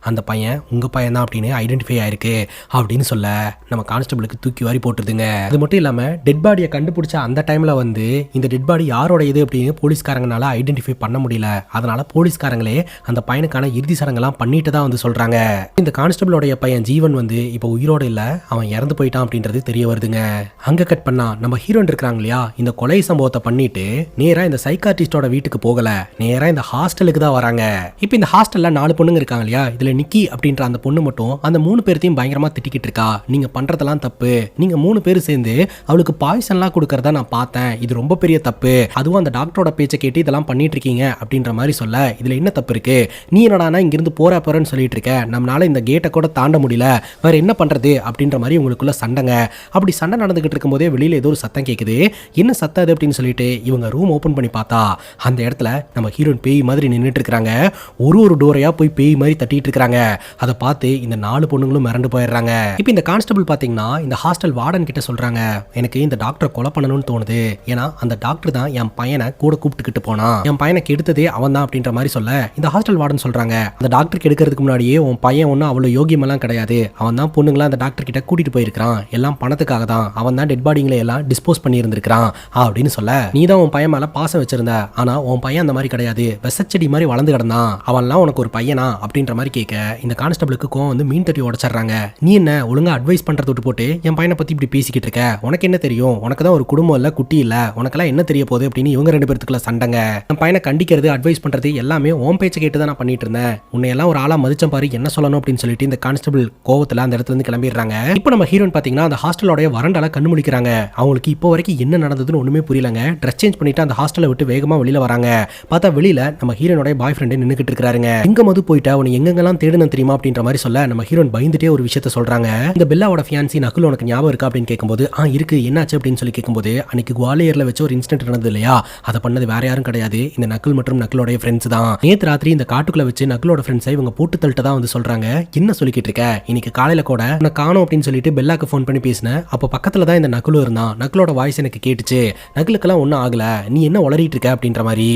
அந்த பையன் உங்க பையன் தான் அப்படின்னு ஐடென்டிஃபை ஆயிருக்கு அப்படின்னு சொல்ல, நம்ம கான்ஸ்டபிளுக்கு தூக்கி வாரி போட்டுருதுங்க. அது மட்டும் இல்லாம டெட் பாடியை கண்டுபிடிச்ச அந்த டைம்ல வந்து இந்த டெட் பாடி யாரோட இது அப்படின்னு போலீஸ்காரங்கனால ஐடென்டிஃபை பண்ண முடியல. அதனால போலீஸ்காரங்களே அந்த பையனுக்கான இறுதி சடங்கெல்லாம் பண்ணிட்டு தான் வந்து சொல்றாங்க. இந்த கான்ஸ்டபிளோடைய பையன் ஜீவன் வந்து இப்போ உயிரோட இல்ல, அவன் இறந்து போயிட்டான் அப்படின்றது தெரிய வருதுங்க. அங்க கட் பண்ணா நம்ம ஹீரோன் இருக்காங்க இல்லையா, இந்த கொலை சம்பவத்தை பண்ணிட்டு நேரா இந்த சைக்காட்ரிஸ்டோட வீட்டுக்கு போகல, நேரா இந்த ஹாஸ்டலுக்கு தான் வராங்க. இப்போ இந்த ஹாஸ்டல்ல 4 பொண்ணுங்க இருக்காங்க இல்லையா, இதுல நிக்கி அப்படின்ற அந்த பொண்ணு மட்டும் அந்த 3 பேர்த்தையும் பயங்கரமா திட்டிக்கிட்டு இருக்கா. நீங்க பண்றதெல்லாம் தப்பு, நீங்க 3 பேர் சேர்ந்து அவளுக்கு பாய்சன்லாம் கொடுக்கறத நான் பார்த்தேன், இது ரொம்ப பெரிய தப்பு, அதுவும் அந்த டாக்டரோட பேச்சை கேட்டு இதெல்லாம் பண்ணிட்டு இருக்கீங்க அப்படின்ற மாதிரி சொல்ல, இதுல என்ன தப்பு இருக்கு, நீ என்னடானா இங்கிருந்து போறன்னு சொல்லிட்டு இருக்க, நம்மளால இந்த கேட்டை கூட தாண்ட முடியல, வேற என்ன பண்றது அப்படின்ற மாதிரி உங்களுக்குள்ள சண்டைங்க. அப்படி சண்டை நடந்துகிட்டு இருக்கும் போதே வெளியில ஏதோ ஒரு சத்தம் கேக்குது. என்ன சத்தம் அது அப்படின்னு சொல்லிட்டு இவங்க ரூம் ஓபன் பண்ணி பார்த்தா அந்த இடத்துல நம்ம ஹீரோயின் பேய் மாதிரி நின்றுட்டு இருக்காங்க. ஒரு டோரையா போய் பேய் மாதிரி தட்டிட்டு இருக்காங்க. அதை பார்த்து இந்த 4 பொண்ணுங்களும் மிரண்டு போயிடுறாங்க. இப்போ இந்த கான்ஸ்டபிள் பாத்தீங்கன்னா இந்த ஹாஸ்டல் வார்டன் கிட்ட சொல்றாங்க, எனக்கு இந்த டாக்டரை கொலை பண்ணணும்னு தோணுது, ஏன்னா அந்த டாக்டர் தான் என் பையனை கூட கூப்பிட்டுக்கிட்டு போனா, என் பையனை கெடுத்ததே அவன் தான் அப்படின்ற மாதிரி சொல்ல, இந்த ஹாஸ்டல் வார்டன் சொல்றாங்க, அந்த டாக்டர் கெடுக்கிறதுக்கு முன்னாடியே உன் பையன் ஒன்னும் அவ்வளவு யோகியமெல்லாம் கிடையாது, அவன் தான் பொண்ணுங்களா அந்த டாக்டர் கிட்ட கூட்டிட்டு போயிருக்கான், எல்லாம் பணத்துக்காக தான், அவன் தான் டெட் பாடிங்களை எல்லாம் டிஸ்போஸ் பண்ணி இருந்திருக்கான் அப்படின்னு சொல்ல, நீ தான் உன் பையன் மேல பாசம் வச்சிருந்த, ஆனா உன் பையன் அந்த மாதிரி கிடையாது, வெசச்செடி மாதிரி வளர்ந்து கிடந்தான், அவன்லாம் உனக்கு ஒரு பையனா அப்படின்ற மாதிரி கேட்க, இந்த கான்ஸ்டபிளுக்கு கோவம் வந்து மீன் தட்டி உடைச்சிடுறாங்க. நீ என்ன ஒழுங்கா அட்வைஸ் பண்றது விட்டு போட்டு என் பையனை பத்தி இப்படி பேசிக்கிட்டு இருக்க, உனக்கு என்ன தெரியும், உனக்கு தான் ஒரு குடும்பம் இல்ல, குட்டி இல்ல, உனக்கெல்லாம் என்ன தெரிய போகுது அப்படின்னு இவங்க 2 பேருக்குள்ள சண்டைங்க. என் பையனை கண்டிக்கிறது, அட்வைஸ் பண்றது எல்லாமே உன் பேச்சை கேட்டு தான் நான் பண்ணிட்டு இருந்தேன், உன்னை எல்லாம் ஒரு ஆளா மதிச்சம் பாரு, என்ன சொல்லணும் அப்படின்னு சொல்லிட்டு இந்த கான்ஸ்டபிள் கோவத்துல அந்த இடத்துல இருந்து கிளம்பிடுறாங்க. இப்போ நம்ம ஹீரோயின் பாத்தீங்கன்னா அந்த ஹாஸ்டலோட வரண்டால கண்ணு முழிக்கிறாங்க. அவங்களுக்கு இப்போ வரைக்கும் என்ன நடந்ததுன்னு ஒண்ணுமே புரியலங்க. ட்ரெஸ் சேஞ்ச் பண்ணிட்டு அந்த ஹாஸ்டலை விட்டு வேகமா வெளியில வராங்க. பார்த்தா வெளியில நம்ம ஹீரோனோட பாய் ஃப்ரெண்ட் நின்னுக்கிட்டு இருக்காருங்க. இங்க மது போயிட்டு அவனை எங்கெங்கெல்லாம் தேடணும் தெரியுமா அப்படின்ற மாதிரி சொல்ல நம்ம ஹீரோயின் பயந்துட்டே ஒரு விஷயத்த சொல்றாங்க. இந்த பெல்லாவோட ஃபியான்சி நகுல் உனக்கு ஞாபகம் இருக்கா அப்படின்னு கேட்கும்போது இருக்கு, என்னாச்சு அப்படின்னு சொல்லி கேட்கும்போது அன்னைக்கு குவாலியர்ல வச்சு ஒரு இன்சிடென்ட் நடந்தது இல்லையா, அதை பண்ணது வேற யாரும் கிடையாது, இந்த நகுல் மற்றும் நகுலோட ஃப்ரெண்ட்ஸ் தான். நேத்து ராத்திரி இந்த காட்டுக்குள்ள வச்சு நகுலோட ஃப்ரெண்ட்ஸை இவங்க போட்டு தள்ளிட்டு தான் வந்து சொல்றாங்க. என்ன சொல்லிக்கிட்டு இருக்க, இன்னைக்கு காலையில கூட உன்னை காணோம் அப்படின்னு சொல்லிட்டு பெல்லாக்கு ஃபோன் பண்ணி பேசினேன். அப்போ பக்கத்துல தான் இந்த நகுலும் இருந்தான். நகுலோட வாய்ஸ் எனக்கு கேட்டுச்சு, நகுலுக்கெல்லாம் ஒன்றும் ஆகல, நீ என்ன உளறிட்டு இருக்க அப்படின்ற மாதிரி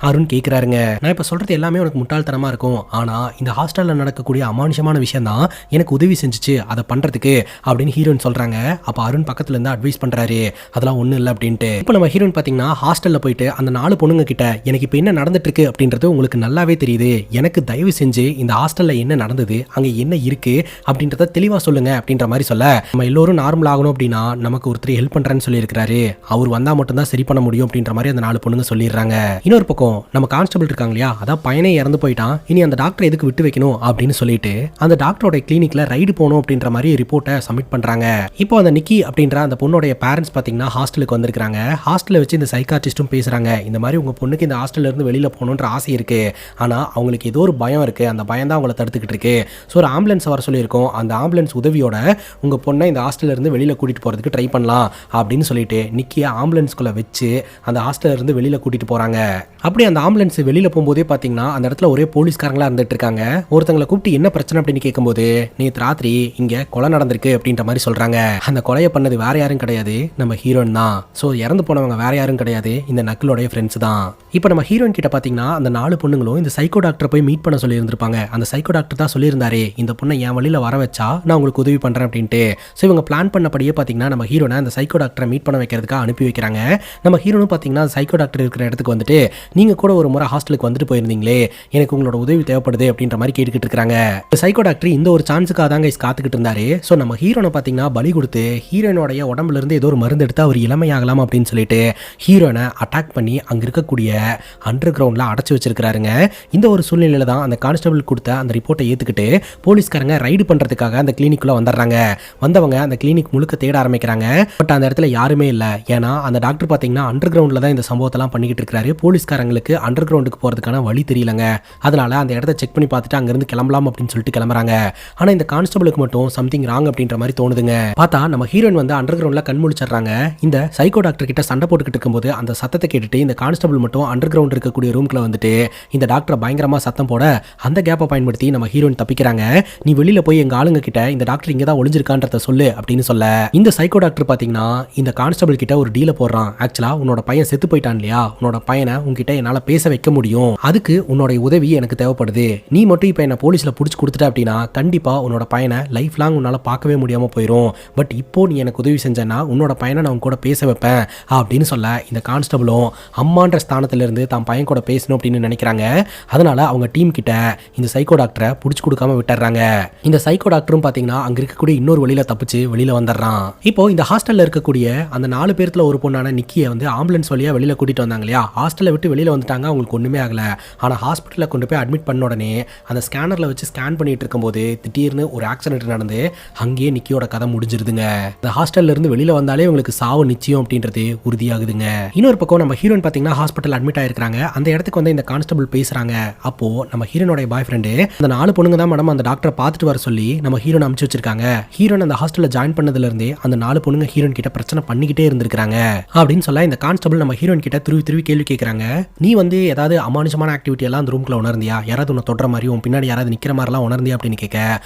அருண் கேட்கிறாருங்க. நான் இப்ப சொல்றது எல்லாமே உனக்கு முட்டாள்தனமா இருக்கும், ஆனா இந்த ஹாஸ்டல்ல நடக்கக்கூடிய அமானுஷமான விஷயம் தான் எனக்கு உதவி செஞ்சுச்சு அதை பண்றதுக்கு அப்படின்னு ஹீரோயின் சொல்றாங்க. அப்ப அருண் பக்கத்துல இருந்து அட்வைஸ் பண்றாரு, அதெல்லாம் ஒண்ணும் இல்லை அப்படின்ட்டு. இப்போ நம்ம ஹீரோயின் பாத்தீங்கன்னா ஹாஸ்டல்ல போயிட்டு அந்த 4 பொண்ணுங்க கிட்ட எனக்கு இப்ப என்ன நடந்துட்டு இருக்கு அப்படின்றது உங்களுக்கு நல்லாவே தெரியுது, எனக்கு தயவு செஞ்சு இந்த ஹாஸ்டல்ல என்ன நடந்தது, அங்க என்ன இருக்கு அப்படின்றத தெளிவா சொல்லுங்க அப்படின்ற மாதிரி சொல்ல, நம்ம எல்லோரும் நார்மல் ஆகணும் அப்படின்னா நமக்கு ஒருத்தர் ஹெல்ப் பண்றேன்னு சொல்லியிருக்காரு, அவர் வந்தா மட்டும் தான் சரி பண்ண முடியும் அப்படின்ற மாதிரி அந்த 4 பொண்ணுங்க சொல்லிடுறாங்க. இன்னொரு பக்கம் நம்ம கான்ஸ்டபிள் இருக்காங்க இல்லையா, அதான் பையனே இறந்து போயிட்டான், இனி அந்த டாக்டர் எதுக்கு விட்டு வைக்கணும் அப்படின்னு சொல்லிட்டு அந்த டாக்டரோட கிளினிக்ல ரைடு போகணும் அப்படின்ற மாதிரி ரிப்போர்ட்டை சப்மிட் பண்றாங்க. இப்போ அந்த நிக்கி அப்படின்ற அந்த பொண்ணோட பேரண்ட்ஸ் பாத்தீங்கன்னா ஹாஸ்டலுக்கு வந்திருக்காங்க. ஹாஸ்டல்ல வச்சு இந்த சைக்காட்ரிஸ்டும் பேசுறாங்க. இந்த மாதிரி உங்க பொண்ணுக்கு இந்த ஹாஸ்டல்ல இருந்து வெளியில போகணுன்ற ஆசை இருக்கு, ஆனா அவங்களுக்கு ஏதோ ஒரு பயம் இருக்கு, அந்த பயம் தான் அவங்களை தடுத்துக்கிட்டு இருக்கு. ஸோ ஒரு ஆம்புலன்ஸ் வர சொல்லியிருக்கோம், அந்த ஆம்புலன்ஸ் உதவியோட உங்க பொண்ணை இந்த ஹாஸ்டல்ல இருந்து வெளியில கூட்டிட்டு போறதுக்கு ட்ரை பண்ணலாம் அப்படின்னு சொல்லிட்டு நிக்கிய ஆம்புலன்ஸ்குள்ள வச்சு அந்த ஹாஸ்டல்ல இருந்து வெளியில கூட்டிட்டு போறாங்க. அப்படி அந்த ஆம்புலன்ஸ் வெளியில போகும்போதே பாத்தீங்கன்னா அந்த இடத்துல ஒரே போலீஸ்காரங்களா இருந்துட்டு இருக்காங்க. ஒருத்தங்களை கூப்பிட்டு என்ன பிரச்சனை அப்படின்னு கேட்கும்போது நேற்று ராத்திரி இங்க கொலை நடந்திருக்கு அப்படின்ற மாதிரி சொல்றாங்க. அந்த கொலையை பண்ணது வேற யாரும் கிடையாது, நம்ம ஹீரோயின் தான். ஸோ இறந்து போனவங்க வேற யாரும் கிடையாது, இந்த நக்குலோடைய ஃப்ரெண்ட்ஸ் தான். இப்போ நம்ம ஹீரோயின் கிட்ட பாத்தீங்கன்னா அந்த 4 பொண்ணுங்களும் இந்த சைக்கோ டாக்டரை போய் மீட் பண்ண சொல்லி இருந்திருப்பாங்க. அந்த சைக்கோ டாக்டர் தான் சொல்லியிருந்தாரு, இந்த பொண்ணை என் வழியில வர வச்சா நான் உங்களுக்கு உதவி பண்றேன் அப்படின்ட்டு. ஸோ இவங்க பிளான் பண்ணபடியே பாத்தீங்கன்னா நம்ம ஹீரோனை அந்த சைக்கோ டாக்டரை மீட் பண்ண வைக்கிறதுக்காக அனுப்பி வைக்கிறாங்க. நம்ம ஹீரோனும் பாத்தீங்கன்னா சைக்கோ டாக்டர் இருக்கிற இடத்துக்கு வந்துட்டு நீங்க கூட ஒரு முறை ஹாஸ்டலுக்கு வந்துட்டு போயிருந்தீங்களே, எனக்கு உங்களோட உதவி தேவைப்படுது அப்படின்ற மாதிரி கேட்டுக்கிட்டு இருக்காங்க. சைக்கோ டாக்டர் இந்த ஒரு சான்ஸுக்காக தாங்க காத்துக்கிட்டு இருந்தாரு. ஸோ நம்ம ஹீரோனை பாத்தீங்கன்னா பலி கொடுத்து ஹீரோனோடைய உடம்புல இருந்து ஏதோ ஒரு மருந்து எடுத்து அவர் இளமையாகலாம் அப்படின்னு சொல்லிட்டு ஹீரோனை அட்டாக் பண்ணி அங்க இருக்கக்கூடிய அண்டர் கிரவுண்ட்ல அடைச்சு வச்சிருக்காருங்க. இந்த ஒரு சூழ்நிலையில தான் அந்த கான்ஸ்டபிள் கொடுத்த அந்த ரிப்போர்ட்டை ஏத்துக்கிட்டு போலீஸ்காரங்க ரைடு பண்றதுக்காக அந்த கிளினிக்குள்ள வந்துடுறாங்க. வந்தவங்க அந்த கிளினிக் முழுக்க தேட ஆரம்பிக்கிறாங்க. பட் அந்த இடத்துல யாருமே இல்லை. ஏன்னா அந்த டாக்டர் பாத்தீங்கன்னா அண்டர் கிரவுண்ட்ல தான் இந்த சம்பவத்தெல்லாம் பண்ணிக்கிட்டு இருக்காரு. போலீஸ்காரங்களுக்கு அண்டர் கிரவுண்டுக்கு போறதுக்கான வழி தெரியலங்க. அதனால அந்த இடத்த செக் பண்ணி பார்த்துட்டு அங்கிருந்து கிளம்பலாம் அப்படின்னு சொல்லிட்டு கிளம்புறாங்க. ஆனா இந்த கான்ஸ்டபிளுக்கு மட்டும் சம்திங் ராங் அப்படின்ற மாதிரி தோணுதுங்க. பார்த்தா நம்ம ஹீரோயின் வந்து அண்டர் கிரவுண்ட்ல கண் முழிச்சிடுறாங்க. இந்த சைக்கோ டாக்டர் கிட்ட சண்டை போட்டுக்கிட்டு இருக்கும்போது அந்த சத்தத்தை கேட்டுட்டு இந்த கான்ஸ்டபிள் மட்டும் அண்டர் கிரவுண்ட் இருக்கக்கூடிய ரூம்குள்ள வந்துட்டு இந்த டாக்டர் பயங்கரமா சத்தம் போட அந்த கேப்பை பயன்படுத்தி நம்ம ஹீரோயின் தப்பிக்கிறாங்க. நீ வெளியில போய் எங்க ஆளுங்க கிட்ட இந்த டாக்டர் இங்க தான் ஒளிஞ்சிருக்கான்றத சொல்லு அப்படின்னு சொல்ல இந்த சைக்கோ டாக்டர் பாத்தீங்கன்னா இந்த கான்ஸ்டபிள் கிட்ட ஒரு டீல போடுறான். ஆக்சுவலா உன்னோட பையன் செத்து போயிட்டான் இல்லையா, உன்னோட பையனை உங்ககிட்ட என்னால பேச வைக்க முடியும், அதுக்கு உன்னோட உதவி எனக்கு தேவைப்படுது, நீ மட்டும் இப்ப என்ன போலீஸ்ல புடிச்சு கொடுத்துட்ட அப்படின்னா கண்டிப்பா உன்னோட பையனை லைஃப் லாங் உன்னால பார்க்கவே முடியாம போயிடும், பட் இப்போ நீ எனக்கு உதவி செஞ்சேன்னா உன்னோட பையனை நான் கூட பேச வைப்பேன் அப்படின்னு சொல்ல இந்த கான்ஸ்டபிளும் அம்மான்ற ஸ்தானத்துல இருந்து தான் பையன் கூட பேசணும் அப்படின்னு நினைக்கிறாங்க. அதனால அவங்க டீம் கிட்ட இந்த சைக்கோ டாக்டரை புடிச்சு கொடுக்காம விட்டுறாங்க. இந்த சைக்கோ டாக்டரும் பாத்தீங்கன்னா அங்க இருக்கக்கூடிய இன்னொரு வழியில தப்பிச்சு வெளியில வந்துடுறான். இப்போ இந்த ஹாஸ்டல்ல இருக்கக்கூடிய அந்த 4 பேர்த்துல ஒரு பொண்ணான நிக்கியை வந்து ஆம்புலன்ஸ் வழியா வெளியில கூட்டிட்டு வந்தாங்க இல்லையா, ஹாஸ்டல்ல விட்டு வெளியில வந்துட்டாங்க, அவங்களுக்கு ஒண்ணுமே ஆகல. ஆனா ஹாஸ்பிட்டல்ல கொண்டு போய் அட்மிட் பண்ண உடனே அந்த ஸ்கேனர்ல வச்சு ஸ்கேன் பண்ணிட்டு இருக்கும்போது திடீர்னு ஒரு ஆக்சிடென்ட் நடந்து அங்கேயே நிக்கியோட கதை முடிஞ்சிருதுங்க. இந்த ஹாஸ்டல்ல இருந்து வெளியில வந்தாலே உங்களுக்கு சாவு நிச்சயம் அப்படின்றது உறுதியாகுதுங்க. இன்னொரு பக்கம் நம்ம ஹீரோயின் பாத்தீங்கன்னா ஹாஸ்பிட்டல் அட்மிட் ஆயிருக்காங்க. அந்த இடத்துக்கு வந்து இந்த கான்ஸ்டபிள் பேசுறாங்க. அப்போ நம்ம ஹீரோனோட பாய் ஃப்ரெண்டு அந்த 4 பொண்ணுங்க தான் மேடம் அந்த டாக்டரை பார்த்துட்டு வர சொல்லி நம்ம ஹீரோன் அனுப்பிச்சு வச்சிருக்காங்க. ஹீரோன் அந்த ஹாஸ்டல்ல ஜாயின் பண்ணதுல இருந்தே அந்த 4 பொண்ணுங்க ஹீரோன் கிட்ட பிரச்சனை பண்ணிக்கிட்டே இருந்திருக்காங்க அப்படின்னு சொல்ல இந்த கான்ஸ்டபிள் நம்ம ஹீரோயின் கிட்ட திருவி கேள்வி கேட்கறாங்க. நீ வந்து ஏதாவது அமானுஷமான ஆக்டிவிட்டி எல்லாம் அந்த ரூம்குள்ள உணர்ந்தியா, யாராவது உன்னை தொடுற மாதிரி உன் பின்னாடி யாராவது நிக்கிற மாதிரிலாம் உணர்ந்தியா அப்படின்னு கேட்க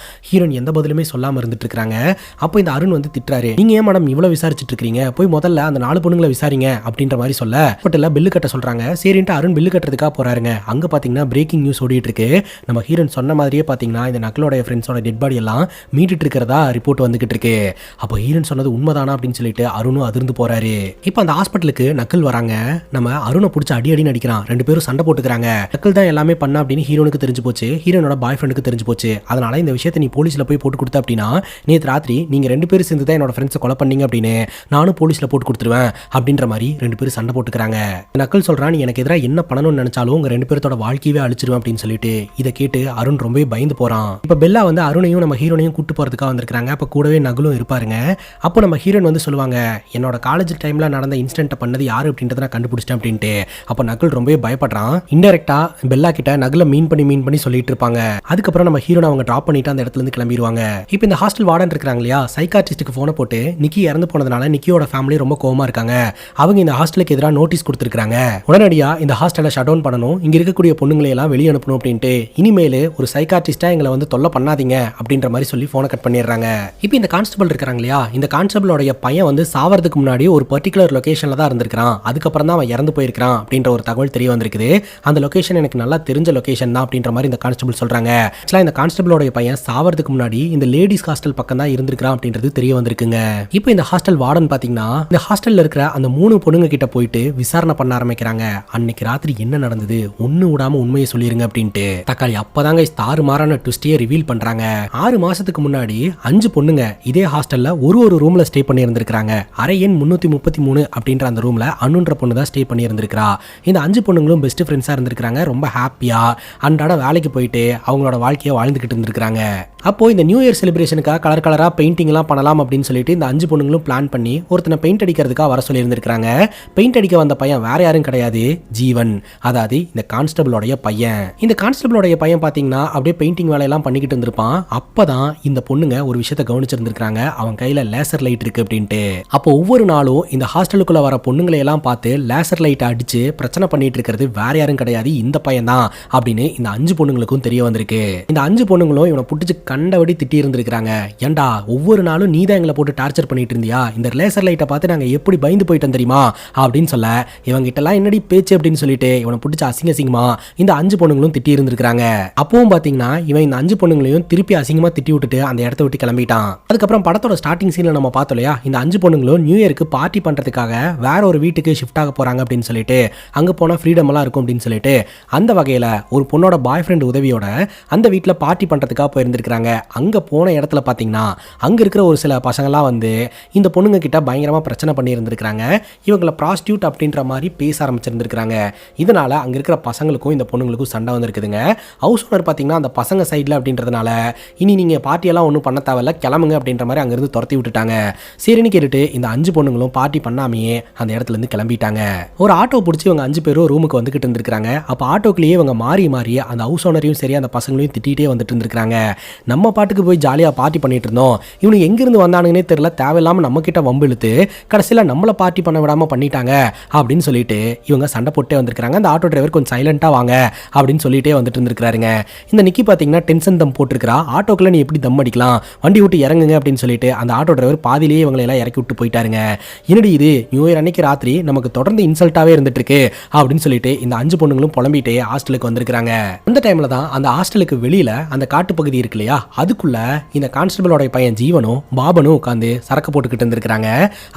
ஹீரோன் எந்த பதிலுமே சொல்லாம இருந்துட்டு இருக்காங்க. அப்போ இந்த அருண் வந்து திட்டுறாரு, நீங்க ஏன் மேடம் இவ்வளவு விசாரிச்சுட்டு இருக்கீங்க, போய் முதல்ல அந்த 4 பொண்ணுங்களை விசாரிங்க அப்படின்ற மாதிரி சொல்ல ஹாஸ்பிட்டல்ல பில்லு கட்ட சொல்றாங்க. சரின்ட்டு அருண் பில்லு கட்டுறதுக்காக போறாருங்க. அங்க பாத்தீங்கன்னா பிரேக்கிங் நியூஸ் ஓடிட்டு இருக்கு. நம்ம ஹீரோயின் சொன்ன மாதிரியே பாத்தீங்கன்னா இந்த நக்லோட ஃப்ரெண்ட்ஸோட டெட் பாடி எல்லாம் மீட்டுட்டு இருக்கிறதா ரிப்போர்ட் வந்துகிட்டு இருக்கு. அப்போ ஹீரோயின் சொன்னது உண்மைதானா அப்படின்னு சொல்லிட்டு அருணும் அதிர்ந்து போறாரு. இப்போ அந்த ஹாஸ்பிட்டலுக்கு நக்கல் வராங்க. நம்ம அருணை பிடிச்சி அடி நடிக்கிறான். 2 பேரும் சண்டை போட்டுக்கிறாங்க. நக்கல் தான் எல்லாமே பண்ணா அப்படின்னு ஹீரோனுக்கு தெரிஞ்சு போச்சு, ஹீரோனோட பாய் ஃப்ரெண்டுக்கு தெரிஞ்சு போச்சு. அதனால இந்த விஷயத்தை நீ போலீஸ்ல போய் போட்டு கொடுத்த அப்படின்னா நேற்று ராத்திரி நீங்க 2 பேரும் சேர்ந்து தான் என்னோட ஃப்ரெண்ட்ஸை கொலை பண்ணீங்க அப்படின்னு நானும் போலீஸ்ல போட்டு கொடுத்துருவேன் அப்படின்ற மாதிரி ரெண்டு பேரும் சண்டை போட்டுக்கிறாங்க. நக்கல் சொல்றான், நீ எனக்கு எதிராக என்ன பண்ணணும்னு நினைச்சாலும் உங்க ரெண்டு பேர்த்தோட வாழ்க்கையவே அழிச்சிருவேன் அப்படின்னு சொல்லிட்டு. இதை கேட்டு அருண் ரொம்பவே பயந்து போறான். இப்ப பெல்லா வந்து அருணையும் நம்ம ஹீரோனையும் கூட்டு போறதுக்காக வந்திருக்காங்க. அப்ப கூடவே நகுலும் இருப்பாருங்க. அப்போ நம்ம ஹீரோன் வந்து சொல்லுவாங்க, என்னோட காலேஜ் டைம்ல நடந்த இன்சிடென்ட் பண்ணது யாரு அப்படின்றத நான் கண்டுபிடிச்சிட்டேன் அப்படின்ட்டு. அப்ப நகுல் ரொம்பவே பயப்படுறான். இன்டெரக்டா பெல்லா கிட்ட நகுல மீன் பண்ணி சொல்லிட்டு இருப்பாங்க. அதுக்கப்புறம் நம்ம ஹீரோனை அவங்க டிராப் பண்ணிட்டு அந்த இடத்துல இருந்து கிளம்பிடுவாங்க. இப்போ இந்த ஹாஸ்டல் வார்டன் இருக்காங்க இல்லையா, சைக்காட்ரிஸ்டுக்கு போனை போட்டு நிக்கி இறந்து போனதுனால நிக்கியோட ஃபேமிலி ரொம்ப கோவமா இருக்காங்க. அவங்க இந்த ஹாஸ்டலுக்கு எதிராக நோட்டீஸ் கொடுத்துருக்காங்க. உடனடியா இந்த ஹாஸ்டலை ஷட் டவுன் பண்ணணும், இங்க இருக்கக்கூடிய பொண்ணுங்களை எல்லாம் வெளியே அனுப்பணும் அப்படின்ட்டு. இனிமேல் ஒரு சைக்காட்ரிஸ்டா எங்களை வந்து தொல்லை பண்ணாதீங்க அப்படின்ற மாதிரி சொல்லி போனை கட் பண்ணிடுறாங்க. இப்போ இந்த கான்ஸ்டபிள் இருக்காங்க இல்லையா, இந்த கான்ஸ்டபிளோட பையன் வந்து சாவறதுக்கு முன்னாடி ஒரு பர்டிகுலர் லொகேஷன்ல தான் இருந்திருக்கான். அதுக்கப்புறம் தான் அவன் இறந்து போயிருக்கான் அப்படின்ற ஒரு தகவல் தெரிய வந்திருக்குது. அந்த லொகேஷன் எனக்கு நல்லா தெரிஞ்ச லொகேஷன் தான் அப்படின்ற மாதிரி இந்த கான்ஸ்டபிள் சொல்றாங்க. ஆக்சுவலா இந்த கான்ஸ்டபிளோட பையன் சாவறதுக்கு முன்னாடி இந்த லேடிஸ் ஹாஸ்டல் பக்கம் தான் இருந்திருக்கான் அப்படின்றது தெரிய வந்திருக்குங்க. இப்போ இந்த ஹாஸ்டல் வார்டன் பாத்தீங்கன்னா இந்த ஹாஸ்டல்ல இருக்கிற அந்த 3 பொண்ணுங்க கிட்ட போயிட்டு விசாரணை பண்ண ஆரம்பிக்கிறாங்க. அன்னைக்கு ராத்திரி என்ன நடந்தது, ஒண்ணு விடாம உண்மையை சொல்லிருங்க அப்படின்ட்டு. தக்காளி அப்பதாங்க தாறுமாறான ட்விஸ்டே ரிவீல் பண்றாங்க. 6 மாசத்துக்கு முன்னாடி 5 பொண்ணுங்க இதே ஹாஸ்டல்ல ஒரு ரூம்ல ஸ்டே பண்ணி இருந்திருக்காங்க. அறை எண் 333 அப்படின்ற அந்த ரூம்ல அனுன்ற பொண்ணு தான் ஸ்டே பண்ணி இருந்திருக்கா. இந்த 5 பொண்ணுங்களும் பெஸ்ட் ஃப்ரெண்ட்ஸா இருந்திருக்காங்க. ரொம்ப ஹாப்பியா அன்றாட வேலைக்கு போயிட்டு அவங்களோட வாழ்க்கையை வாழ்ந்துகிட்டு இருந்திருக்காங்க. அப்போ இந்த நியூ இயர் செலிப்ரேஷனுக்காக கலர் கலரா பெயிண்டிங் எல்லாம் பண்ணலாம் அப்படின்னு சொல்லிட்டு இந்த 5 பொண்ணுங்களும் பிளான் பண்ணி ஒருத்தனை பெயிண்ட் அடிக்கிறதுக்காக வர சொல்லி இருந்திருக்காங்க. பெயிண்ட் அடிக்க வந்த பையன் வேற யாரும் கிடையாது, ஜீவன். அதாவது இந்த கான்ஸ்டபிளோட பையன். இந்த கான்ஸ்டபிளோட பையன் பாத்தீங்கன்னா அப்படியே பெயிண்டிங் வேலையெல்லாம் பண்ணிக்கிட்டு இருந்திருப்பான். அப்பதான் இந்த பொண்ணுங்க ஒரு விஷயத்தை கவனிச்சிருந்திருக்காங்க, அவன் கையில லேசர் லைட் இருக்கு அப்படின்ட்டு. அப்போ ஒவ்வொரு நாளும் இந்த ஹாஸ்டலுக்குள்ள வர பொண்ணுங்களை எல்லாம் பார்த்து லேசர் லைட் அடிச்சு பிரச்சனை பண்ணிட்டு இருக்கிறது வேற யாரும் கிடையாது, இந்த பையன் தான் அப்படின்னு இந்த 5 பொண்ணுங்களுக்கும் தெரிய வந்திருக்கு. இந்த 5 பொண்ணுங்களும் இவனை புடிச்சு கண்டபடி திட்டி இருந்திருக்காங்க. ஏண்டா ஒவ்வொரு நாளும் நீ தான் எங்களை போட்டு டார்ச்சர் பண்ணிட்டு இருந்தியா, இந்த லேசர் லைட்டை பார்த்து நாங்க எப்படி பயந்து போயிட்டோம் தெரியுமா அப்படின்னு சொல்ல, இவங்க கிட்ட எல்லாம் என்னடி பேச்சு அப்படின்னு சொல்லிட்டு இவனை புடிச்சு அசிங்கமா இந்த 5 பொண்ணுங்களும் திட்டி இருந்திருக்காங்க. அப்பவும் பாத்தீங்கன்னா இவன் இந்த 5 பொண்ணுங்களையும் திருப்பி அசிங்கமா திட்டி விட்டுட்டு அந்த இடத்த விட்டு கிளம்பிட்டான். அதுக்கப்புறம் படத்தோட ஸ்டார்டிங் சீன்ல நம்ம பார்த்தோம் இல்லையா, இந்த 5 பொண்ணுங்களும் நியூ இயருக்கு பார்ட்டி பண்றதுக்காக வேற ஒரு வீட்டுக்கு ஷிஃப்ட் ஆக போறாங்க அப்படின்னு சொல்லிட்டு, அங்க போனா ஃப்ரீடம் எல்லாம் இருக்கும் அப்படின்னு சொல்லிட்டு, அந்த வகையில ஒரு பொண்ணோட பாய் ஃப்ரெண்ட் உதவியோட அந்த வீட்டில் பார்ட்டி பண்றதுக்காக போயிருந்திருக்காங்க. அங்க போன இடத்துல பாத்தீங்கன்னா அங்க இருக்கிற ஒரு சில பசங்கள்லாம் வந்து இந்த பொண்ணுங்க கிட்ட பயங்கரமா பிரச்சனை பண்ணி இருந்திருக்காங்க. இவங்களை ப்ராஸ்டியூட் அப்படின்ற மாதிரி பேச ஆரம்பிச்சிருந்திருக்காங்க. இதனால அங்க இருக்கிற பசங்களுக்கும் இந்த பொண்ணுங்களுக்கும் சண்டை வந்திருக்குதுங்க. ஹவுஸ் ஓனர் பாத்தீங்கன்னா அந்த பசங்க சைட்ல அப்படின்றதுனால இனி நீங்க பார்ட்டியெல்லாம் ஒன்றும் பண்ண தேவையில்ல, கிளம்புங்க அப்படின்ற மாதிரி அங்கிருந்து துரத்தி விட்டுட்டாங்க. சரின்னு கேட்டுட்டு இந்த 5 பொண்ணுங்களும் பார்ட்டி பண்ணாமையே அந்த இடத்துல இருந்து கிளம்பிட்டாங்க. ஒரு ஆட்டோ பிடிச்சி இவங்க 5 பேரும் ரூமுக்கு வந்துகிட்டு இருந்திருக்காங்க. அப்ப ஆட்டோக்குள்ளேயே இவங்க மாறி அந்த ஹவுஸ் ஓனரையும் சரி அந்த பசங்களையும் திட்டிகிட்டே வந்துட்டு இருந்திருக்காங்க. நம்ம பாட்டுக்கு போய் ஜாலியா பார்ட்டி பண்ணிட்டு இருந்தோம், இவனுக்கு எங்கிருந்து வந்தானுங்கன்னே தெரியல, தேவையில்லாம நம்ம கிட்ட வம்பு இழுத்து கடைசியில நம்மள பார்ட்டி பண்ண விடாம பண்ணிட்டாங்க அப்படின்னு சொல்லிட்டு இவங்க சண்டை போட்டே வந்திருக்காங்க. அந்த ஆட்டோ டிரைவர் கொஞ்சம் சைலண்டா வாங்க அப்படின்னு சொல்லிட்டே வந்துட்டு இருந்திருக்காருங்க. இந்த நிக்கி பாத்தீங்கன்னா டென்ஷன் தம் போட்டுருக்கா. ஆட்டோக்குள்ள நீ எப்படி தம் அடிக்கலாம், வண்டி விட்டு இறங்குங்க அப்படின்னு சொல்லிட்டு அந்த ஆட்டோ டிரைவர் பாதிலேயே இவங்களை எல்லாம் இறக்கி விட்டு போயிட்டாருங்க. என்னடி இது நியூ இயர் அன்னைக்கு ராத்திரி நமக்கு தொடர்ந்து இன்சல்ட்டாவே இருந்துட்டு இருக்கு அப்படின்னு சொல்லிட்டு இந்த 5 பொண்ணுங்களும் புலம்பிட்டே ஹாஸ்டலுக்கு வந்திருக்காங்க. அந்த டைம்ல தான் அந்த ஹாஸ்டலுக்கு வெளியில அந்த காட்டு பகுதி இருக்கு இல்லையா, அதுக்குள்ள இந்த கான்ஸ்டபிளோட பையன் ஜீவனும் பாபனும் உட்காந்து சரக்கு போட்டுக்கிட்டு இருந்திருக்காங்க.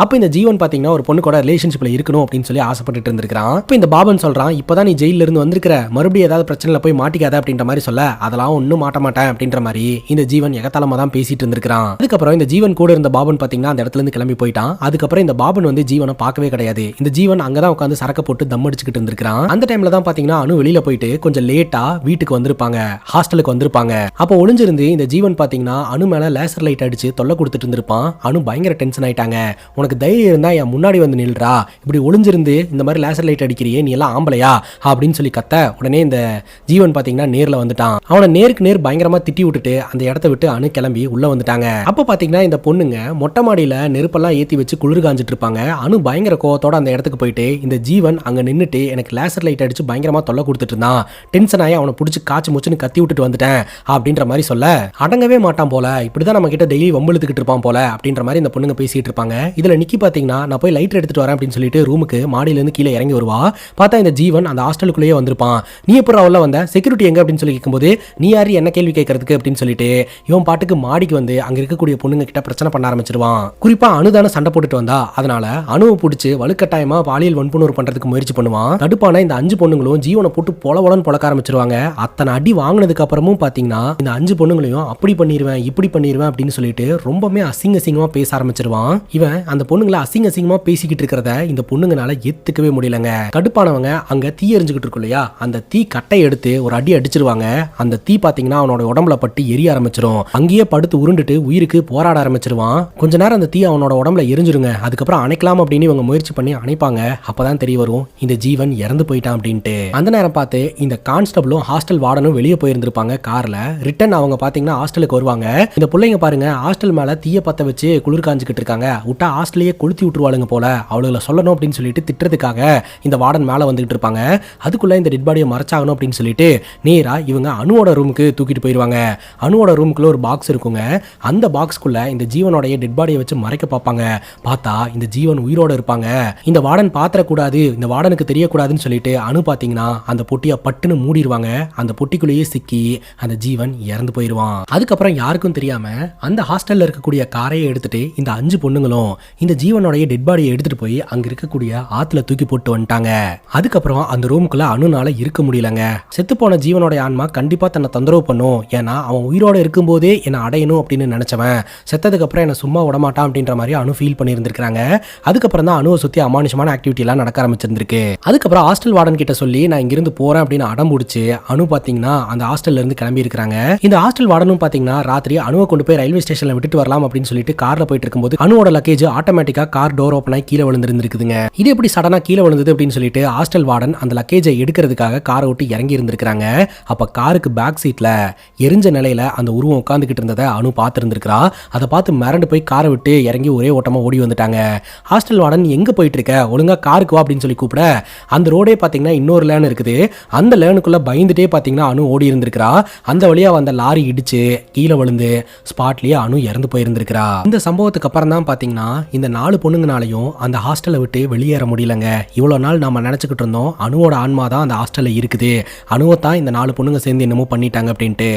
அப்ப இந்த ஜீவன் பாத்தீங்கன்னா ஒரு பொண்ணு கூட ரிலேஷன்ஷிப்ல இருக்கணும் அப்படின்னு சொல்லி ஆசைப்பட்டு இருந்திருக்கான். இப்ப இந்த பாபன் சொல்றான், இப்பதான் நீ ஜெயில இருந்து வந்திருக்கிற, மறுபடியும் ஏதாவது பிரச்சனைல போய் மாட்டிக்காத அப்படின்ற மாதிரி சொல்ல, அதெல்லாம் ஒன்னும் மாட்ட மாட்டேன் அப்படின்ற மாதிரி இந்த ஜீவன் எகத்தாலமா தான் பேசிட்டு இருந்திருக்கான். அதுக்கப்புறம் இந்த ஜீவன் கூட இருந்த பாபன் பாத்தீங்கன்னா அந்த இடத்துல இருந்து கிளம்பி போயிட்டான். அதுக்கப்புறம் இந்த பாபன் வந்து ஜீவனை பார்க்கவே கிடையாது. இந்த ஜீவன் அங்கதான் உட்காந்து சரக்கு போட்டு தம் அடிச்சுக்கிட்டு இருந்திருக்கான். அந்த டைம்ல தான் பாத்தீங்கன்னா அனு வெளியில போயிட்டு கொஞ்சம் லேட்டா வீட்டுக்கு வந்திருப்பாங்க, ஹாஸ்டலுக்கு வந்திருப்பாங்க. அப்போ ஒளிஞ்சிருந்து இந்த ஜீவன் பாத்தீங்கன்னா அனு மேல லேசர் லைட் அடிச்சு தொல்லை கொடுத்துட்டு இருந்திருப்பான். அனு பயங்கர டென்ஷன் ஆயிட்டாங்க. உனக்கு தைரியம் இருந்தா என் முன்னாடி வந்து நில்றா, இப்படி ஒளிஞ்சிருந்து இந்த மாதிரி லேசர் லைட் அடிக்கிறியே, நீ எல்லாம் ஆம்பளையா அப்படின்னு சொல்லி கத்த, உடனே இந்த ஜீவன் பாத்தீங்கன்னா நேர்ல வந்துட்டான். அவனை நேருக்கு நேர் பயங்கரமா திட்டி விட்டுட்டு அந்த இடத்த விட்டு அனு கிளம்பி உள்ள வந்துட்டாங்க. அப்ப பாத்தீங்கன்னா இந்த பொண்ணுங்க மொட்டை மாடியில நெருப்பெல்லாம் ஏத்தி வச்சு குளிர் காஞ்சிட்டு இருப்பாங்க. அனு பயங்கர கோவத்தோட அந்த இடத்துக்கு போயிட்டு இந்த ஜீவன் அங்க நின்னுட்டு எனக்கு லேசர் லைட் அடிச்சு பயங்கரமா தொல்லை கொடுத்துட்டு இருந்தான், டென்ஷன் ஆகி அவனை பிடிச்சி காய்ச்சி முச்சுன்னு கத்தி விட்டுட்டு வந்துட்டேன் அப்படின்ற மாதிரி சொல்ல, அடங்கவே மாட்டான் போல, இப்படிதான் நம்ம கிட்ட டெய்லி வம்பிழுத்துக்கிட்டு இருப்பான் போல அப்படின்ற மாதிரி இந்த பொண்ணுங்க பேசிட்டு இருப்பாங்க. இதுல நிக்கி பாத்தீங்கன்னா நான் போய் லைட் எடுத்துட்டு வரேன் அப்படின்னு சொல்லிட்டு ரூமுக்கு மாடியில இருந்து கீழே இறங்கி வருவா. பார்த்தா இந்த ஜீவன் அந்த ஹாஸ்டலுக்குள்ளேயே வந்திருப்பான். நீ எப்பறம் அவள வந்த, செக்யூரிட்டி எங்க அப்படின்னு சொல்லி கேட்கும்போது, நீ யாரு என்ன கேள்வி கேட்கறதுக்கு அப்படின்னு சொல்லிட்டு இவன் பாட்டுக்கு மாடிக்கு வந்து அங்க இருக்கக்கூடிய பொண்ணுங்க கிட்ட பிரச்சனை பண்ண ஆரம்பிச்சிருவான். குறிப்பா அனுதான சண்டை போட்டுட்டு வந்தா, அதனால அணுவை பிடிச்சி வலுக்கட்டாயமா பாலியல் வன்புணர்வு பண்றதுக்கு முயற்சி பண்ணுவான். தடுப்பான இந்த 5 பொண்ணுங்களும் ஜீவனை போட்டு பொலவலன்னு பொழக்க ஆரம்பிச்சிருவாங்க. அத்தனை அடி வாங்கினதுக்கு அப்புறமும் பாத்தீங்கன்னா இந்த 5 பொண்ணுங்களையும் பொண்ணுங்களையும் அப்படி பண்ணிடுவேன் இப்படி பண்ணிடுவேன் அப்படின்னு சொல்லிட்டு ரொம்பவே அசிங்கமா பேச ஆரம்பிச்சிருவான். இவன் அந்த பொண்ணுங்களை அசிங்கமா பேசிக்கிட்டு இருக்கிறத இந்த பொண்ணுங்கனால ஏத்துக்கவே முடியலங்க. கடுப்பானவங்க அங்க தீ எரிஞ்சுக்கிட்டு இருக்கும் இல்லையா, அந்த தீ கட்டை எடுத்து ஒரு அடி அடிச்சிருவாங்க. அந்த தீ பாத்தீங்கன்னா அவனோட உடம்புல பட்டு எரிய ஆரம்பிச்சிரும். அங்கேயே படுத்து உருண்டுட்டு உயிருக்கு போராட ஆரம்பிச்சிருவான். கொஞ்ச நேரம் அந்த தீ அவனோட உடம்புல எரிஞ்சிருங்க. அதுக்கப்புறம் அணைக்கலாம் அப்படின்னு இவங்க முயற்சி பண்ணி அணைப்பாங்க. அப்பதான் தெரிய வரும் இந்த ஜீவன் இறந்து போயிட்டான் அப்படின்ட்டு. அந்த நேரம் பார்த்து இந்த கான்ஸ்டபிளும் ஹாஸ்டல் வார்டனும் வெளியே போயிருந்திருப்பாங்க கார்ல. ரிட்டர்ன் அவங்க பாத்தீங்கன்னா ஹாஸ்டலுக்கு வருவாங்க. இந்த பிள்ளைங்க பாருங்க ஹாஸ்டல் மேல தீய பத்த வச்சு குளிர் காஞ்சிக்கிட்டு இருக்காங்க. விட்டா ஹாஸ்டலையே கொளுத்தி விட்டுருவாளுங்க போல, அவளுகளை சொல்லணும் அப்படின்னு சொல்லிட்டு திட்டுறதுக்காக இந்த வார்டன் மேல வந்துகிட்டு இருப்பாங்க. அதுக்குள்ள இந்த டெட் பாடியை மறைச்சாகணும் அப்படின்னு சொல்லிட்டு நேரா இவங்க அனுவோட ரூமுக்கு தூக்கிட்டு போயிருவாங்க. அனுவோட ரூமுக்குள்ள ஒரு பாக்ஸ் இருக்குங்க. அந்த பாக்ஸ்க்குள்ள இந்த ஜீவனோடைய டெட் பாடியை வச்சு மறைக்க பார்ப்பாங்க. பார்த்தா இந்த ஜீவன் உயிரோட இருப்பாங்க. இந்த வார்டன் பாத்திரக்கூடாது, இந்த வார்டனுக்கு தெரியக்கூடாதுன்னு சொல்லிட்டு அனு பாத்தீங்கன்னா அந்த பொட்டியை பட்டுன்னு மூடிடுவாங்க. அந்த பொட்டிக்குள்ளேயே சிக்கி அந்த ஜீவன் இறந்து போயிருவான். அதுக்கப்புறம் யாருக்கும் தெரியாம அந்த ஹாஸ்டல்ல இருக்கக்கூடிய காரையை எடுத்துட்டு இந்த 5 பொண்ணுங்களும் இந்த ஜீவனோடைய டெட் பாடியை எடுத்துட்டு போய் அங்க இருக்கக்கூடிய ஆத்துல தூக்கி போட்டு வந்துட்டாங்க. அதுக்கப்புறம் அந்த ரூமுக்குள்ள அனுனால இருக்க முடியலங்க. செத்து போன ஜீவனோட ஆன்மா கண்டிப்பா தன்னை தொந்தரவு பண்ணும். ஏன்னா அவன் உயிரோட இருக்கும் போதே என்ன அடையணும் அப்படின்னு நினைச்சவன் செத்ததுக்கு அப்புறம் என்ன சும்மா விடமாட்டான் அப்படின்ற மாதிரி அனு ஃபீல் பண்ணி இருந்திருக்காங்க. அதுக்கப்புறம் தான் அனுவை சுத்தி அமானுஷமான ஆக்டிவிட்டி எல்லாம் நடக்க ஆரம்பிச்சிருந்திருக்கு. அதுக்கப்புறம் ஹாஸ்டல் வார்டன் கிட்ட சொல்லி நான் இங்கிருந்து போறேன் அப்படின்னு அடம் பிடிச்சு அனு பாத்தீங்கன்னா அந்த ஹாஸ்டல்ல இருந்து கிளம்பி இருக்காங்க. இந்த ஹாஸ்டல் வார்டனும் பாத்தீங்கன்னா ராத்திரி அனுவை கொண்டு போய் ரயில்வே ஸ்டேஷன்ல விட்டுட்டு வரலாம் அப்படின்னு சொல்லிட்டு கார்ல போயிட்டு இருக்கும்போது அனுவோட லக்கேஜ் ஆட்டோமேட்டிக்கா கார் டோர் ஓபன் ஆகி கீழே விழுந்திருக்குதுங்க. இது எப்படி சடனா கீழே விழுந்தது அப்படின்னு சொல்லிட்டு ஹாஸ்டல் வார்டன் அந்த லக்கேஜை எடுக்கிறதுக்காக காரை விட்டு இறங்கி இருந்திருக்காங்க. அப்ப காருக்கு பேக் சீட்ல எரிஞ்ச நிலையில அந்த உருவம் உட்கார்ந்துகிட்டு இருந்ததை அனு பார்த்திருந்திருக்கா. அதை பார்த்து மிரண்டு போய் காரை விட்டு இறங்கி ஒரே ஓட்டமா ஓடி வந்துட்டாங்க. ஹாஸ்டல் வார்டன் எங்க போயிட்டு இருக்க, ஒழுங்கா காருக்கு வா அப்படின்னு சொல்லி கூப்பிட அந்த ரோடே பாத்தீங்கன்னா இன்னொரு லேன் இருக்குது. அந்த லேனுக்குள்ள பயந்துட்டே பாத்தீங்கன்னா அனு ஓடி இருந்திருக்கா. அந்த வழியா வந்த லாரி இடிச்சு கீழே விழுந்து ஸ்பாட்லயே அனு இறந்து போயிருந்திருக்கா. இந்த சம்பவத்துக்கு அப்புறம் தான் பாத்தீங்கன்னா இந்த 4 பொண்ணுங்கனாலையும் அந்த ஹாஸ்டலை விட்டு வெளியேற முடியலங்க. இவ்வளவு நாள் நாம நினைச்சுக்கிட்டு இருந்தோம் அனுவோட ஆன்மா தான் அந்த ஹாஸ்டல்ல இருக்குது, அனுவை தான் இந்த 4 பொண்ணுங்க சேர்ந்து என்னமோ பண்ணிட்டாங்க அப்படின்ட்டு.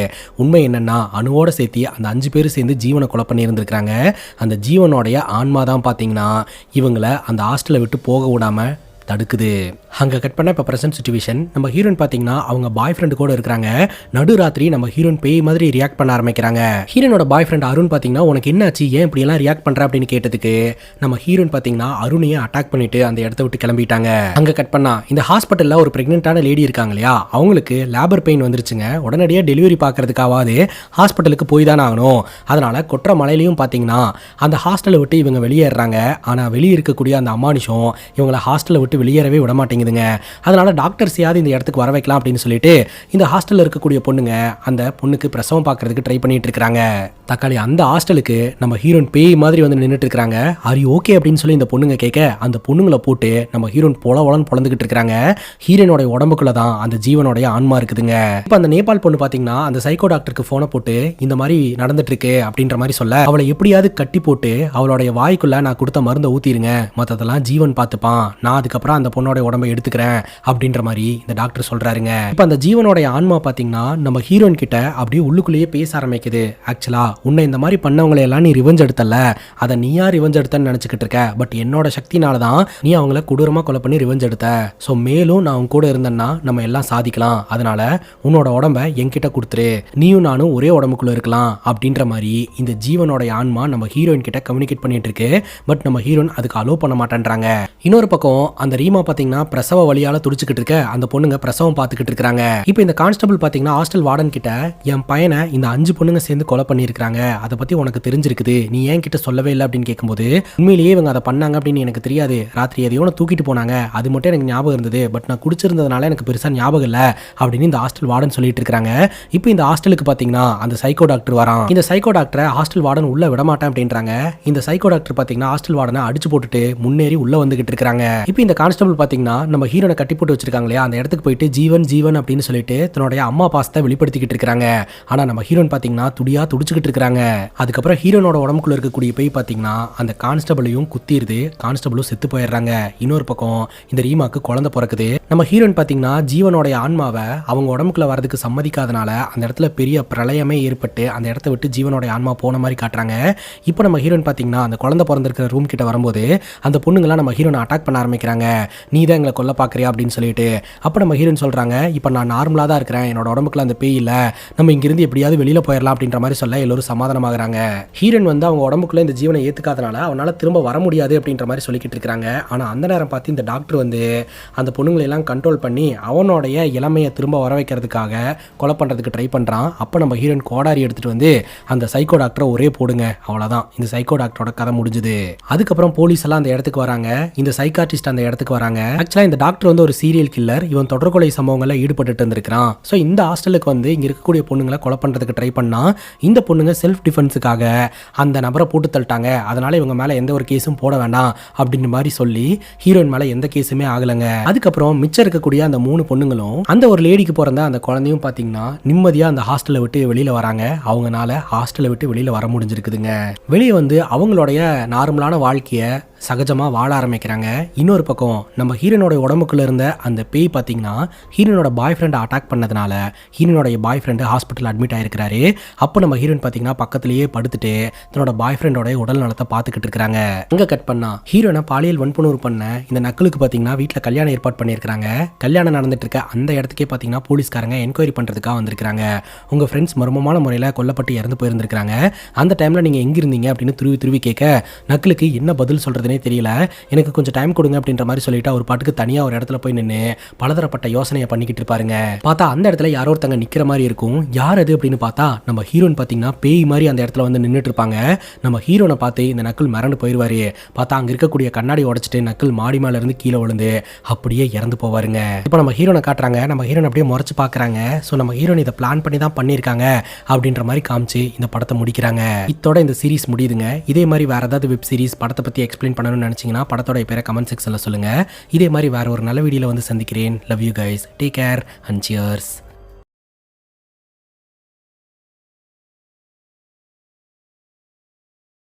உண்மை என்னன்னா அனுவோட சேர்த்து அந்த 5 பேர் சேர்ந்து ஜீவனை கொலை பண்ணி இருந்திருக்காங்க. அந்த ஜீவனோடைய ஆன்மா தான் பாத்தீங்கன்னா இவங்களை அந்த ஹாஸ்டலை விட்டு போக விடாம தடுக்குது. அங்கே கட் பண்ண இப்போ ப்ரெசன்ட் சுச்சுவேஷன் நம்ம ஹீரோயின் பார்த்தீங்கன்னா அவங்க பாய் ஃப்ரெண்டு கூட இருக்கிறாங்க. நடுராத்திரி நம்ம ஹீரோயின் பேய் மாதிரி ரியாக்ட் பண்ண ஆரம்பிக்கிறாங்க. ஹீரோனோட பாய் ஃப்ரெண்ட் அருண் பார்த்தீங்கன்னா உனக்கு என்னாச்சு, ஏன் இப்படி எல்லாம் ரியாக்ட் பண்ற அப்படின்னு கேட்டதுக்கு நம்ம ஹீரோயின் பார்த்தீங்கன்னா அருணையே அட்டாக் பண்ணிட்டு அந்த இடத்த விட்டு கிளம்பிட்டாங்க. அங்கே கட் பண்ணா இந்த ஹாஸ்பிட்டலில் ஒரு பிரெக்னென்ட்டான லேடி இருக்காங்க இல்லையா, அவங்களுக்கு லேபர் பெயின் வந்துருச்சுங்க. உடனடியாக டெலிவரி பார்க்கறதுக்காவது ஹாஸ்பிட்டலுக்கு போய் தானே ஆகணும். அதனால கொற்ற மலையிலையும் பார்த்தீங்கன்னா அந்த ஹாஸ்டலை விட்டு இவங்க வெளியேறாங்க. ஆனால் வெளியே இருக்கக்கூடிய அந்த அமானுஷம் இவங்களை ஹாஸ்டலை விட்டு வெளியேறவே விட மாட்டேங்குதுங்க. அதனால டாக்டர்ஸையாவது இந்த இடத்துக்கு வர வைக்கலாம் அப்படின்னு சொல்லிட்டு இந்த ஹாஸ்டல்ல இருக்கக்கூடிய பொண்ணுங்க அந்த பொண்ணுக்கு பிரசவம் பார்க்கறதுக்கு ட்ரை பண்ணிட்டு இருக்காங்க. தக்காளி அந்த ஹாஸ்டலுக்கு நம்ம ஹீரோயின் பேய் மாதிரி வந்து நின்றுட்டு இருக்காங்க. ஆர் யூ ஓகே அப்படின்னு சொல்லி இந்த பொண்ணுங்க கேட்க அந்த பொண்ணுங்களை போட்டு நம்ம ஹீரோயின் பொலன்னு பொழந்துகிட்டு இருக்காங்க. ஹீரோனோட உடம்புக்குள்ள தான் அந்த ஜீவனோட ஆன்மா இருக்குதுங்க. இப்போ அந்த நேபாள் பொண்ணு பாத்தீங்கன்னா அந்த சைக்கோ டாக்டருக்கு போனை போட்டு இந்த மாதிரி நடந்துட்டு இருக்கு அப்படின்ற மாதிரி சொல்ல அவளை எப்படியாவது கட்டி போட்டு அவளுடைய வாய்க்குள்ள நான் கொடுத்த மருந்தை ஊத்திருங்க, மற்றதெல்லாம் ஜீவன் பார்த்துப்பான், நான் அதுக்கப்புறம் அந்த பொண்ணோட உடம்பை எடுத்துக்கிறேன் அப்படின்ற மாதிரி இந்த டாக்டர் சொல்றாருங்க. இப்போ அந்த ஜீவனோட ஆன்மா பாத்தீங்கன்னா நம்ம ஹீரோயின் கிட்ட அப்படியே உள்ளுக்குள்ளேயே பேச ஆரம்பிக்குது. ஆக்சுவலா உன்னை இந்த மாதிரி பண்ணவங்களை எல்லாம் நீ ரிவெஞ்ச் எடுத்தல, அதை நீயா ரிவெஞ்ச் எடுத்தன்னு நினைச்சுக்கிட்டு இருக்க. பட் என்னோட சக்தினால தான் நீ அவங்கள கொடூரமா கொலை பண்ணி ரிவெஞ்ச் எடுத்த. ஸோ மேலும் நான் உன் கூட இருந்தேன்னா நம்ம எல்லாம் சாதிக்கலாம். அதனால உன்னோட உடம்ப என்கிட்ட கொடுத்துரு, நீயும் நானும் ஒரே உடம்புக்குள்ள இருக்கலாம் அப்படின்ற மாதிரி இந்த ஜீவனோட ஆன்மா நம்ம ஹீரோயின் கிட்ட கம்யூனிகேட் பண்ணிட்டு இருக்கு. பட் நம்ம ஹீரோயின் அதுக்கு அலோ பண்ண மாட்டேன்றாங்க. இன்னொரு பக்கம் அந்த ரீமா பாத்தீங்கன்னா பிரசவ வழியால துடிச்சுக்கிட்டு இருக்க அந்த பொண்ணுங்க பிரசவம் பார்த்துக்கிட்டு இருக்காங்க. இப்போ இந்த கான்ஸ்டபிள் பாத்தீங்கன்னா ஹாஸ்டல் வார்டன் கிட்ட என் பையனை இந்த 5 பொண்ணுங்க சேர்ந்து கொலை பண்ணியிருக்காங்க, அதை பத்தி உனக்கு தெரிஞ்சிருக்குது, நீ ஏன் கிட்ட சொல்லவே இல்லை அப்படின்னு கேட்கும்போது உண்மையிலேயே இவங்க அதை பண்ணாங்க அப்படின்னு எனக்கு தெரியாது, ராத்திரி எதையோ தூக்கிட்டு போனாங்க, அது மட்டும் எனக்கு ஞாபகம் இருந்தது, பட் நான் குடிச்சிருந்ததுனால எனக்கு பெருசா ஞாபகம் இல்லை அப்படின்னு இந்த ஹாஸ்டல் வார்டன் சொல்லிட்டு இருக்காங்க. இப்போ இந்த ஹாஸ்டலுக்கு பாத்தீங்கன்னா அந்த சைக்கோ டாக்டர் வரான். இந்த சைக்கோ டாக்டரை ஹாஸ்டல் வார்டன் உள்ள விட மாட்டேன் அப்படின்றாங்க. இந்த சைக்கோ டாக்டர் பாத்தீங்கன்னா ஹாஸ்டல் வார்டனை அடிச்சு போட்டுட்டு முன்னேறி உள்ள வந்துகிட்டு இருக்காங்க. இப்போ இந்த கான்ஸ்டபிள் பாத்தீங்கன்னா நம்ம ஹீரோனை கட்டி போட்டு வச்சிருக்காங்க இல்லையா, அந்த இடத்துக்கு போயிட்டு ஜீவன் அப்படின்னு சொல்லிட்டு தன்னுடைய அம்மா பாசத்தை வெளிப்படுத்திக்கிட்டு இருக்காங்க. ஆனா நம்ம ஹீரோன் பாத்தீங்கன்னா துடியா துடிச்சுக்கிட்டு இருக்காங்க. அதுக்கப்புறம் ஹீரோனோட உடம்புக்குள்ள இருக்கக்கூடிய பேய் பாத்தீங்கன்னா அந்த கான்ஸ்டபிளையும் குத்திடுது. கான்ஸ்டபிளும் செத்து போயிடுறாங்க. இன்னொரு பக்கம் இந்த ரீமாக்கு குழந்தை பிறக்குது. நம்ம ஹீரோயின் பாத்தீங்கன்னா ஜீவனோட ஆன்மாவை அவங்க உடம்புக்குள்ள வரதுக்கு சம்மதிக்காதனால அந்த இடத்துல பெரிய பிரளயமே ஏற்பட்டு அந்த இடத்த விட்டு ஜீவனோட ஆன்மா போன மாதிரி காட்டுறாங்க. இப்போ நம்ம ஹீரோயின் பாத்தீங்கன்னா அந்த குழந்தை பிறந்திருக்கிற ரூம் கிட்ட வரும்போது அந்த பொண்ணுங்களாம் நம்ம ஹீரோனை அட்டாக் பண்ண ஆரம்பிக்கிறாங்க. நீ தான் எங்களை கொல்ல பாக்குறியா அப்படின்னு சொல்லிட்டு. அப்போ நம்ம ஹீரோயின் சொல்றாங்க, இப்போ நான் நார்மலா தான் இருக்கிறேன், என்னோட உடம்புக்குள்ள அந்த பேய் இல்ல, நம்ம இங்கிருந்து எப்படியாவது வெளியில போயிடலாம் அப்படின்ற மாதிரி சொல்ல எல்லாரும் சமாதானமாகறாங்க. ஹீரோயின் வந்து அவங்க உடம்புக்குள்ள இந்த ஜீவனை ஏத்துக்காதனால அவனால திரும்ப வர முடியாது அப்படின்ற மாதிரி சொல்லிக்கிட்டு இருக்காங்க. ஆனா அந்த நேரம் பார்த்து இந்த டாக்டர் வந்து அந்த பொண்ணுங்களை எல்லாம் கண்ட்ரோல் பண்ணி அவனோடைய இளமையை திரும்ப வர வைக்கிறதுக்காக கொலை பண்றதுக்கு ட்ரை பண்றான். அப்போ நம்ம ஹீரோயின் கோடாரி எடுத்துட்டு வந்து அந்த சைக்கோ டாக்டரை ஒரே போடுங்க, அவ்வளவுதான் இந்த சைக்கோ டாக்டரோட கதை முடிஞ்சுது. அதுக்கப்புறம் போலீஸ் எல்லாம் அந்த இடத்துக்கு வராங்க. இந்த சைக்காட்ரிஸ்ட் அந்த இடத்துக்கு வராங்க. ஆக்சுவலா இந்த டாக்டர் வந்து ஒரு சீரியல் கில்லர். இவன் தொடர்கொலை சம்பவங்கள்ல ஈடுபட்டு இருந்திருக்கான். ஸோ இந்த ஹாஸ்டலுக்கு வந்து இங்க இருக்கக்கூடிய பொண்ணுங்களை கொலை பண்றதுக்கு ட்ரை பண்ணா இந்த பொண்ணுங்க செல்ஃப் டிஃபென்ஸுக்காக அந்த நபரை போட்டு தள்ளிட்டாங்க. அதனால இவங்க மேல எந்த ஒரு கேஸும் போட வேண்டாம் அப்படின்னு மாதிரி சொல்லி ஹீரோயின் மேல எந்த கேஸுமே ஆகலைங்க. அதுக்கப்புறம் மிச்சம் இருக்கக்கூடிய அந்த 3 பொண்ணுங்களும் அந்த ஒரு லேடிக்கு பிறந்த அந்த குழந்தையும் பாத்தீங்கன்னா நிம்மதியா அந்த ஹாஸ்டலை விட்டு வெளியில வராங்க. அவங்கனால ஹாஸ்டலை விட்டு வெளியில வர முடிஞ்சிருக்குதுங்க. வெளியே வந்து அவங்களுடைய நார்மலான வாழ்க்கைய சகஜமா வாழ ஆரம்பிக்கிறாங்க. இன்னொரு பக்கம் நம்ம ஹீரோனோட உடம்புக்குள்ள இருந்த அந்த பேய் பாத்தீங்கன்னா ஹீரோனோட பாய் ஃப்ரெண்டை அட்டாக் பண்ணதுனால ஹீரோனோட பாய் ஃப்ரெண்டு ஹாஸ்பிட்டல் அட்மிட் ஆயிருக்காரு. அப்போ நம்ம ஹீரோயின் பாத்தீங்கன்னா பக்கத்திலேயே படுத்துட்டு தன்னோட பாய் ஃப்ரெண்டோட உடல் நலத்தை பார்த்துக்கிட்டு இருக்காங்க. அங்க கட் பண்ணா ஹீரோனை பாலியல் வன்புணர்வு பண்ண இந்த நக்கலுக்கு பாத்தீங்கன்னா வீட்டுல கல்யாணம் ஏற்பாடு பண்ணியிருக்காங்க. கல்யாணம் நடந்துட்டு இருக்க அந்த இடத்துக்கே பாத்தீங்கன்னா போலீஸ்காரங்க என்கொயரி பண்றதுக்காக வந்திருக்காங்க. உங்க ஃப்ரெண்ட்ஸ் மர்மமான முறையில் கொல்லப்பட்டு இறந்து போயிருந்திருக்காங்க. அந்த டைம்ல நீங்க எங்க இருந்தீங்க அப்படின்னு துருவி கேட்க நக்கலுக்கு என்ன பதில் சொல்றது தெரியல, எனக்கு கொஞ்சம் டைம் கொடுங்க அப்படின்ற மாதிரி சொல்லிட்டு ஒரு பாட்டுக்கு தனியா ஒரு இடத்துல போய் நின்று பலதரப்பட்ட யோசனையை பண்ணிக்கிட்டு இருப்பாருங்க. பார்த்தா அந்த இடத்துல யாரோ ஒருத்தங்க நிக்கிற மாதிரி இருக்கும். யார் அது அப்படின்னு பார்த்தா நம்ம ஹீரோயின் பாத்தீங்கன்னா பேய் மாதிரி அந்த இடத்துல வந்து நின்றுட்டு இருப்பாங்க. நம்ம ஹீரோனை பார்த்து இந்த நக்கல் மிரண்டு போயிருவாரு. பார்த்தா அங்க இருக்கக்கூடிய கண்ணாடி உடைச்சிட்டு நக்கல் மாடி மேல இருந்து கீழே விழுந்து அப்படியே இறந்து போவாருங்க. இப்போ நம்ம ஹீரோனை காட்டுறாங்க. நம்ம ஹீரோன் அப்படியே முறைச்சு பாக்குறாங்க. ஸோ நம்ம ஹீரோன் இதை பிளான் பண்ணி தான் பண்ணியிருக்காங்க அப்படின்ற மாதிரி காமிச்சு இந்த படத்தை முடிக்கிறாங்க. இதோட இந்த சீரிஸ் முடியுதுங்க. இதே மாதிரி வேற ஏதாவது வெப் சீரிஸ் படத்தை பத்தி எக்ஸ்பிளைன் பண்ணணும்னு நினைச்சீங்கன்னா படத்தோட பேரை கமெண்ட் செக்ஷன்ல சொல்லுங்க. இதே மாதிரி வேற ஒரு நல்ல வீடியோல வந்து சந்திக்கிறேன். Love you guys. Take care and cheers.